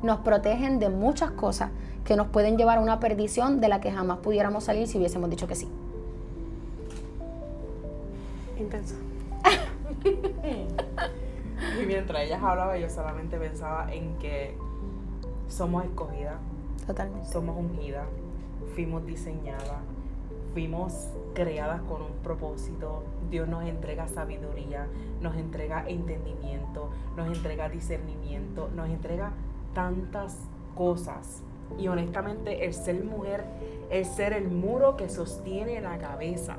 nos protegen de muchas cosas que nos pueden llevar a una perdición de la que jamás pudiéramos salir si hubiésemos dicho que sí. Intenso. Y mientras ellas hablaban, yo solamente pensaba en que somos escogidas, Totalmente. somos ungidas, fuimos diseñadas, fuimos creadas con un propósito. Dios nos entrega sabiduría, nos entrega entendimiento, nos entrega discernimiento, nos entrega tantas cosas. Y honestamente, el ser mujer es ser el muro que sostiene la cabeza.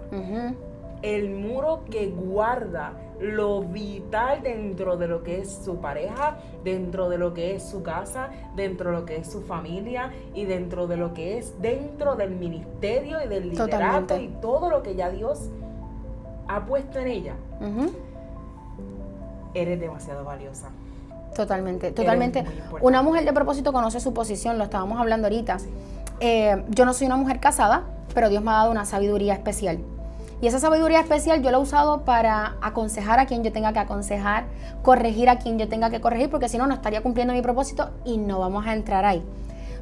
El muro que guarda lo vital dentro de lo que es su pareja, dentro de lo que es su casa, dentro de lo que es su familia y dentro de lo que es dentro del ministerio y del liderato. Totalmente. Y todo lo que ya Dios ha puesto en ella. Eres demasiado valiosa. Totalmente. Una mujer de propósito conoce su posición, lo estábamos hablando ahorita. Sí. Yo no soy una mujer casada, pero Dios me ha dado una sabiduría especial. Y esa sabiduría especial yo la he usado para aconsejar a quien yo tenga que aconsejar, corregir a quien yo tenga que corregir, porque si no, no estaría cumpliendo mi propósito y no vamos a entrar ahí.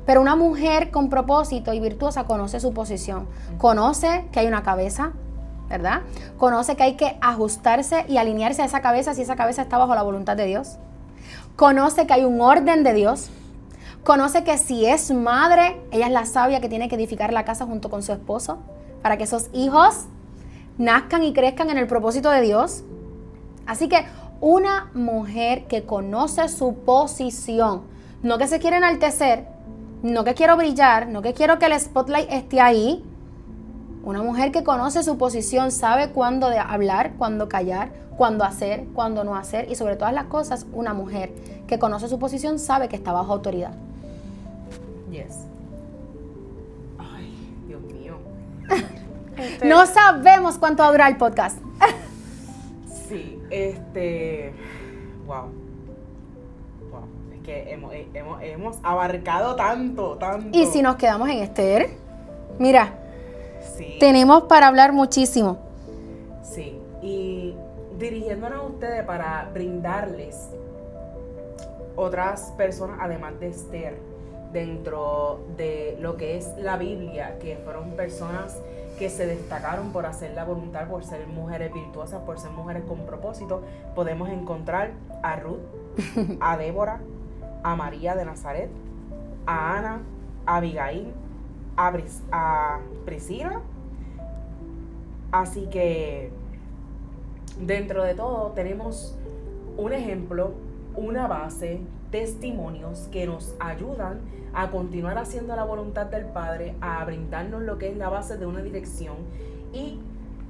Pero una mujer con propósito y virtuosa conoce su posición, conoce que hay una cabeza, ¿verdad? Conoce que hay que ajustarse y alinearse a esa cabeza si esa cabeza está bajo la voluntad de Dios. Conoce que hay un orden de Dios. Conoce que si es madre, ella es la sabia que tiene que edificar la casa junto con su esposo para que esos hijos nazcan y crezcan en el propósito de Dios. Así que una mujer que conoce su posición, no que se quiere enaltecer, no que quiero brillar, no que quiero que el spotlight esté ahí. Una mujer que conoce su posición, sabe cuándo de hablar, cuándo callar, cuándo hacer, cuándo no hacer. Y sobre todas las cosas, una mujer que conoce su posición sabe que está bajo autoridad. Yes. Ay, Dios mío. No sabemos cuánto va a durar el podcast. Sí, wow. Wow. Es que hemos abarcado tanto. Y si nos quedamos en Esther, mira, Sí. tenemos para hablar muchísimo. Sí, y dirigiéndonos a ustedes para brindarles otras personas, además de Esther, dentro de lo que es la Biblia, que fueron personas que se destacaron por hacer la voluntad, por ser mujeres virtuosas, por ser mujeres con propósito, podemos encontrar a Ruth, a Débora, a María de Nazaret, a Ana, a Abigail, a Priscila. Así que dentro de todo tenemos un ejemplo, una base, testimonios que nos ayudan a continuar haciendo la voluntad del Padre, a brindarnos lo que es la base de una dirección y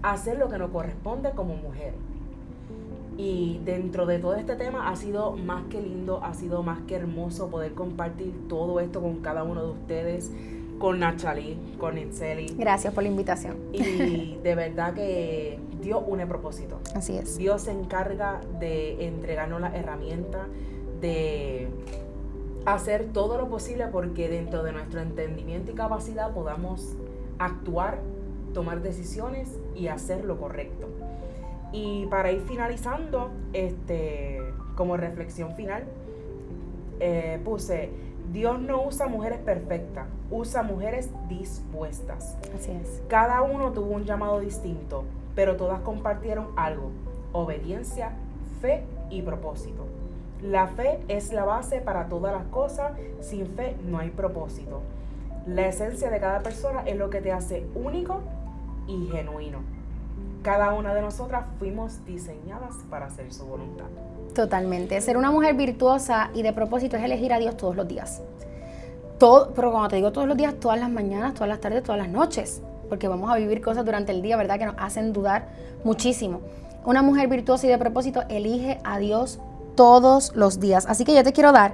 hacer lo que nos corresponde como mujer. Y dentro de todo este tema ha sido más que lindo, ha sido más que hermoso poder compartir todo esto con cada uno de ustedes, con Nachalí, con Itzeli. Gracias por la invitación. Y de verdad que Dios une propósito. Así es. Dios se encarga de entregarnos las herramientas, de hacer todo lo posible porque dentro de nuestro entendimiento y capacidad podamos actuar, tomar decisiones y hacer lo correcto. Y para ir finalizando, como reflexión final, puse: Dios no usa mujeres perfectas, usa mujeres dispuestas. Así es. Cada uno tuvo un llamado distinto, pero todas compartieron algo: obediencia, fe y propósito. La fe es la base para todas las cosas, sin fe no hay propósito. La esencia de cada persona es lo que te hace único y genuino. Cada una de nosotras fuimos diseñadas para hacer su voluntad. Totalmente. Ser una mujer virtuosa y de propósito es elegir a Dios todos los días. Pero cuando te digo todos los días, todas las mañanas, todas las tardes, todas las noches. Porque vamos a vivir cosas durante el día, ¿verdad? Que nos hacen dudar muchísimo. Una mujer virtuosa y de propósito elige a Dios todos los días. Así que yo te quiero dar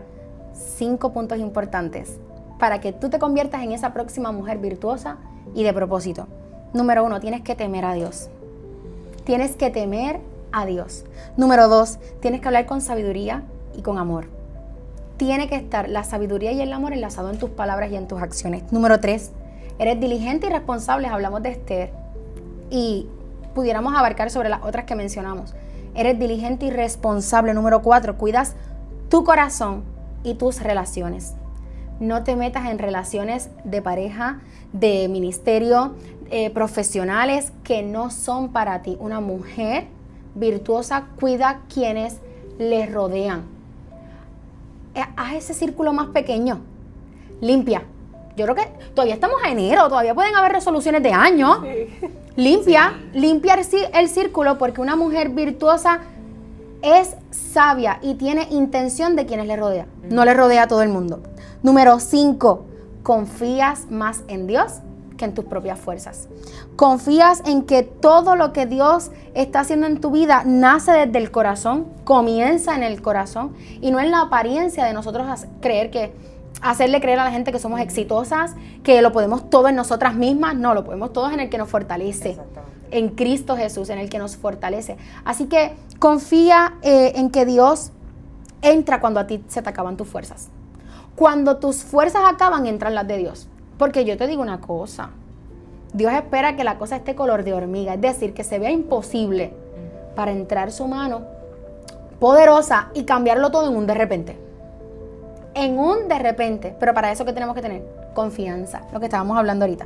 5 puntos importantes para que tú te conviertas en esa próxima mujer virtuosa y de propósito. Número 1, tienes que temer a Dios. Tienes que temer a Dios. Número 2, tienes que hablar con sabiduría y con amor. Tiene que estar la sabiduría y el amor enlazado en tus palabras y en tus acciones. Número 3, eres diligente y responsable. Hablamos de Esther y pudiéramos abarcar sobre las otras que mencionamos. Eres diligente y responsable. Número 4, cuidas tu corazón y tus relaciones. No te metas en relaciones de pareja, de ministerio, profesionales que no son para ti. Una mujer virtuosa cuida quienes le rodean. Haz ese círculo más pequeño. Limpia. Yo creo que todavía estamos a enero, todavía pueden haber resoluciones de año. Sí. Limpia el círculo, porque una mujer virtuosa es sabia y tiene intención de quienes le rodean. No le rodea a todo el mundo. Número 5, confías más en Dios que en tus propias fuerzas. Confías en que todo lo que Dios está haciendo en tu vida nace desde el corazón, comienza en el corazón y no en la apariencia de nosotros hacerle creer a la gente que somos exitosas, que lo podemos todo en nosotras mismas. No, lo podemos todo en el que nos fortalece, en Cristo Jesús, en el que nos fortalece. Así que confía en que Dios entra cuando a ti se te acaban tus fuerzas. Cuando tus fuerzas acaban, entran las de Dios. Porque yo te digo una cosa, Dios espera que la cosa esté color de hormiga, es decir, que se vea imposible para entrar su mano poderosa y cambiarlo todo en un de repente. en un de repente. Pero para eso, ¿qué tenemos que tener? Confianza, lo que estábamos hablando ahorita.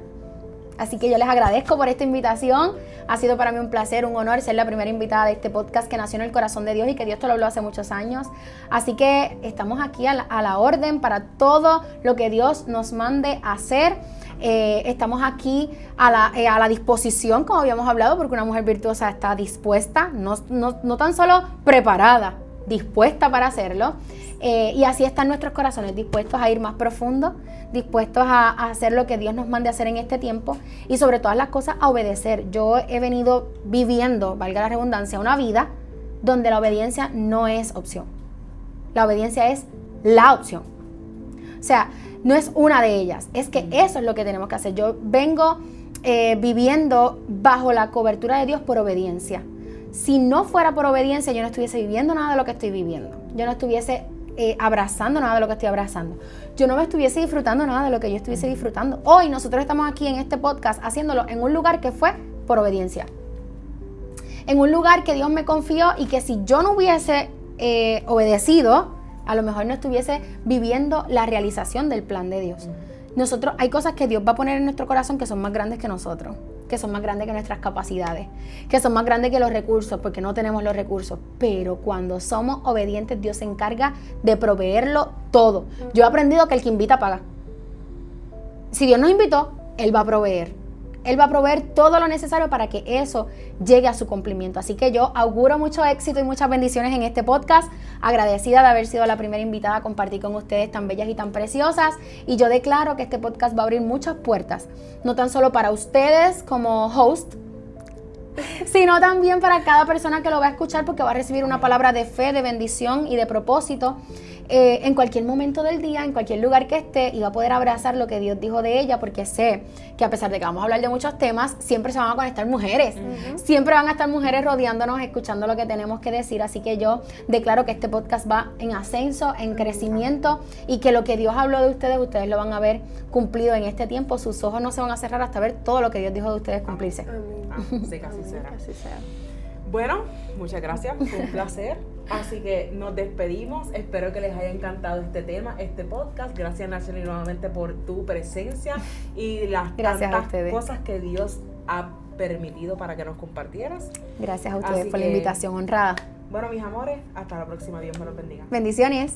Así que yo les agradezco por esta invitación. Ha sido para mí un placer, un honor ser la primera invitada de este podcast que nació en el corazón de Dios y que Dios te lo habló hace muchos años. Así que estamos aquí a la orden para todo lo que Dios nos mande a hacer. Estamos aquí a la disposición, como habíamos hablado, porque una mujer virtuosa está dispuesta, no tan solo preparada, dispuesta para hacerlo. Y así están nuestros corazones, dispuestos a ir más profundo, dispuestos a hacer lo que Dios nos mande a hacer en este tiempo y sobre todas las cosas a obedecer. Yo he venido viviendo, valga la redundancia, una vida donde la obediencia no es opción. La obediencia es la opción. O sea, no es una de ellas, es que eso es lo que tenemos que hacer. Yo vengo viviendo bajo la cobertura de Dios por obediencia. Si no fuera por obediencia, yo no estuviese viviendo nada de lo que estoy viviendo. Yo no estuviese abrazando nada de lo que estoy abrazando. Yo no me estuviese disfrutando nada de lo que yo estuviese disfrutando. Hoy nosotros estamos aquí en este podcast haciéndolo en un lugar que fue por obediencia. En un lugar que Dios me confió y que si yo no hubiese obedecido, a lo mejor no estuviese viviendo la realización del plan de Dios. Nosotros, hay cosas que Dios va a poner en nuestro corazón que son más grandes que nosotros, que son más grandes que nuestras capacidades, que son más grandes que los recursos, porque no tenemos los recursos. Pero cuando somos obedientes, Dios se encarga de proveerlo todo. Yo he aprendido que el que invita paga. Si Dios nos invitó, Él va a proveer. Él va a proveer todo lo necesario para que eso llegue a su cumplimiento. Así que yo auguro mucho éxito y muchas bendiciones en este podcast. Agradecida de haber sido la primera invitada a compartir con ustedes tan bellas y tan preciosas. Y yo declaro que este podcast va a abrir muchas puertas. No tan solo para ustedes como host, sino también para cada persona que lo va a escuchar, porque va a recibir una palabra de fe, de bendición y de propósito en cualquier momento del día, en cualquier lugar que esté, y va a poder abrazar lo que Dios dijo de ella, porque sé que a pesar de que vamos a hablar de muchos temas, siempre se van a conectar mujeres, siempre van a estar mujeres rodeándonos, escuchando lo que tenemos que decir. Así que yo declaro que este podcast va en ascenso, en crecimiento, y que lo que Dios habló de ustedes, ustedes lo van a ver cumplido en este tiempo. Sus ojos no se van a cerrar hasta ver todo lo que Dios dijo de ustedes cumplirse. Sí, casi será. Bueno, muchas gracias, fue un placer. Así que nos despedimos. Espero que les haya encantado este tema, este podcast. Gracias, Nachely, nuevamente por tu presencia y las tantas cosas que Dios ha permitido para que nos compartieras. Gracias a ustedes por la invitación honrada. Bueno, mis amores, hasta la próxima. Dios me los bendiga. Bendiciones.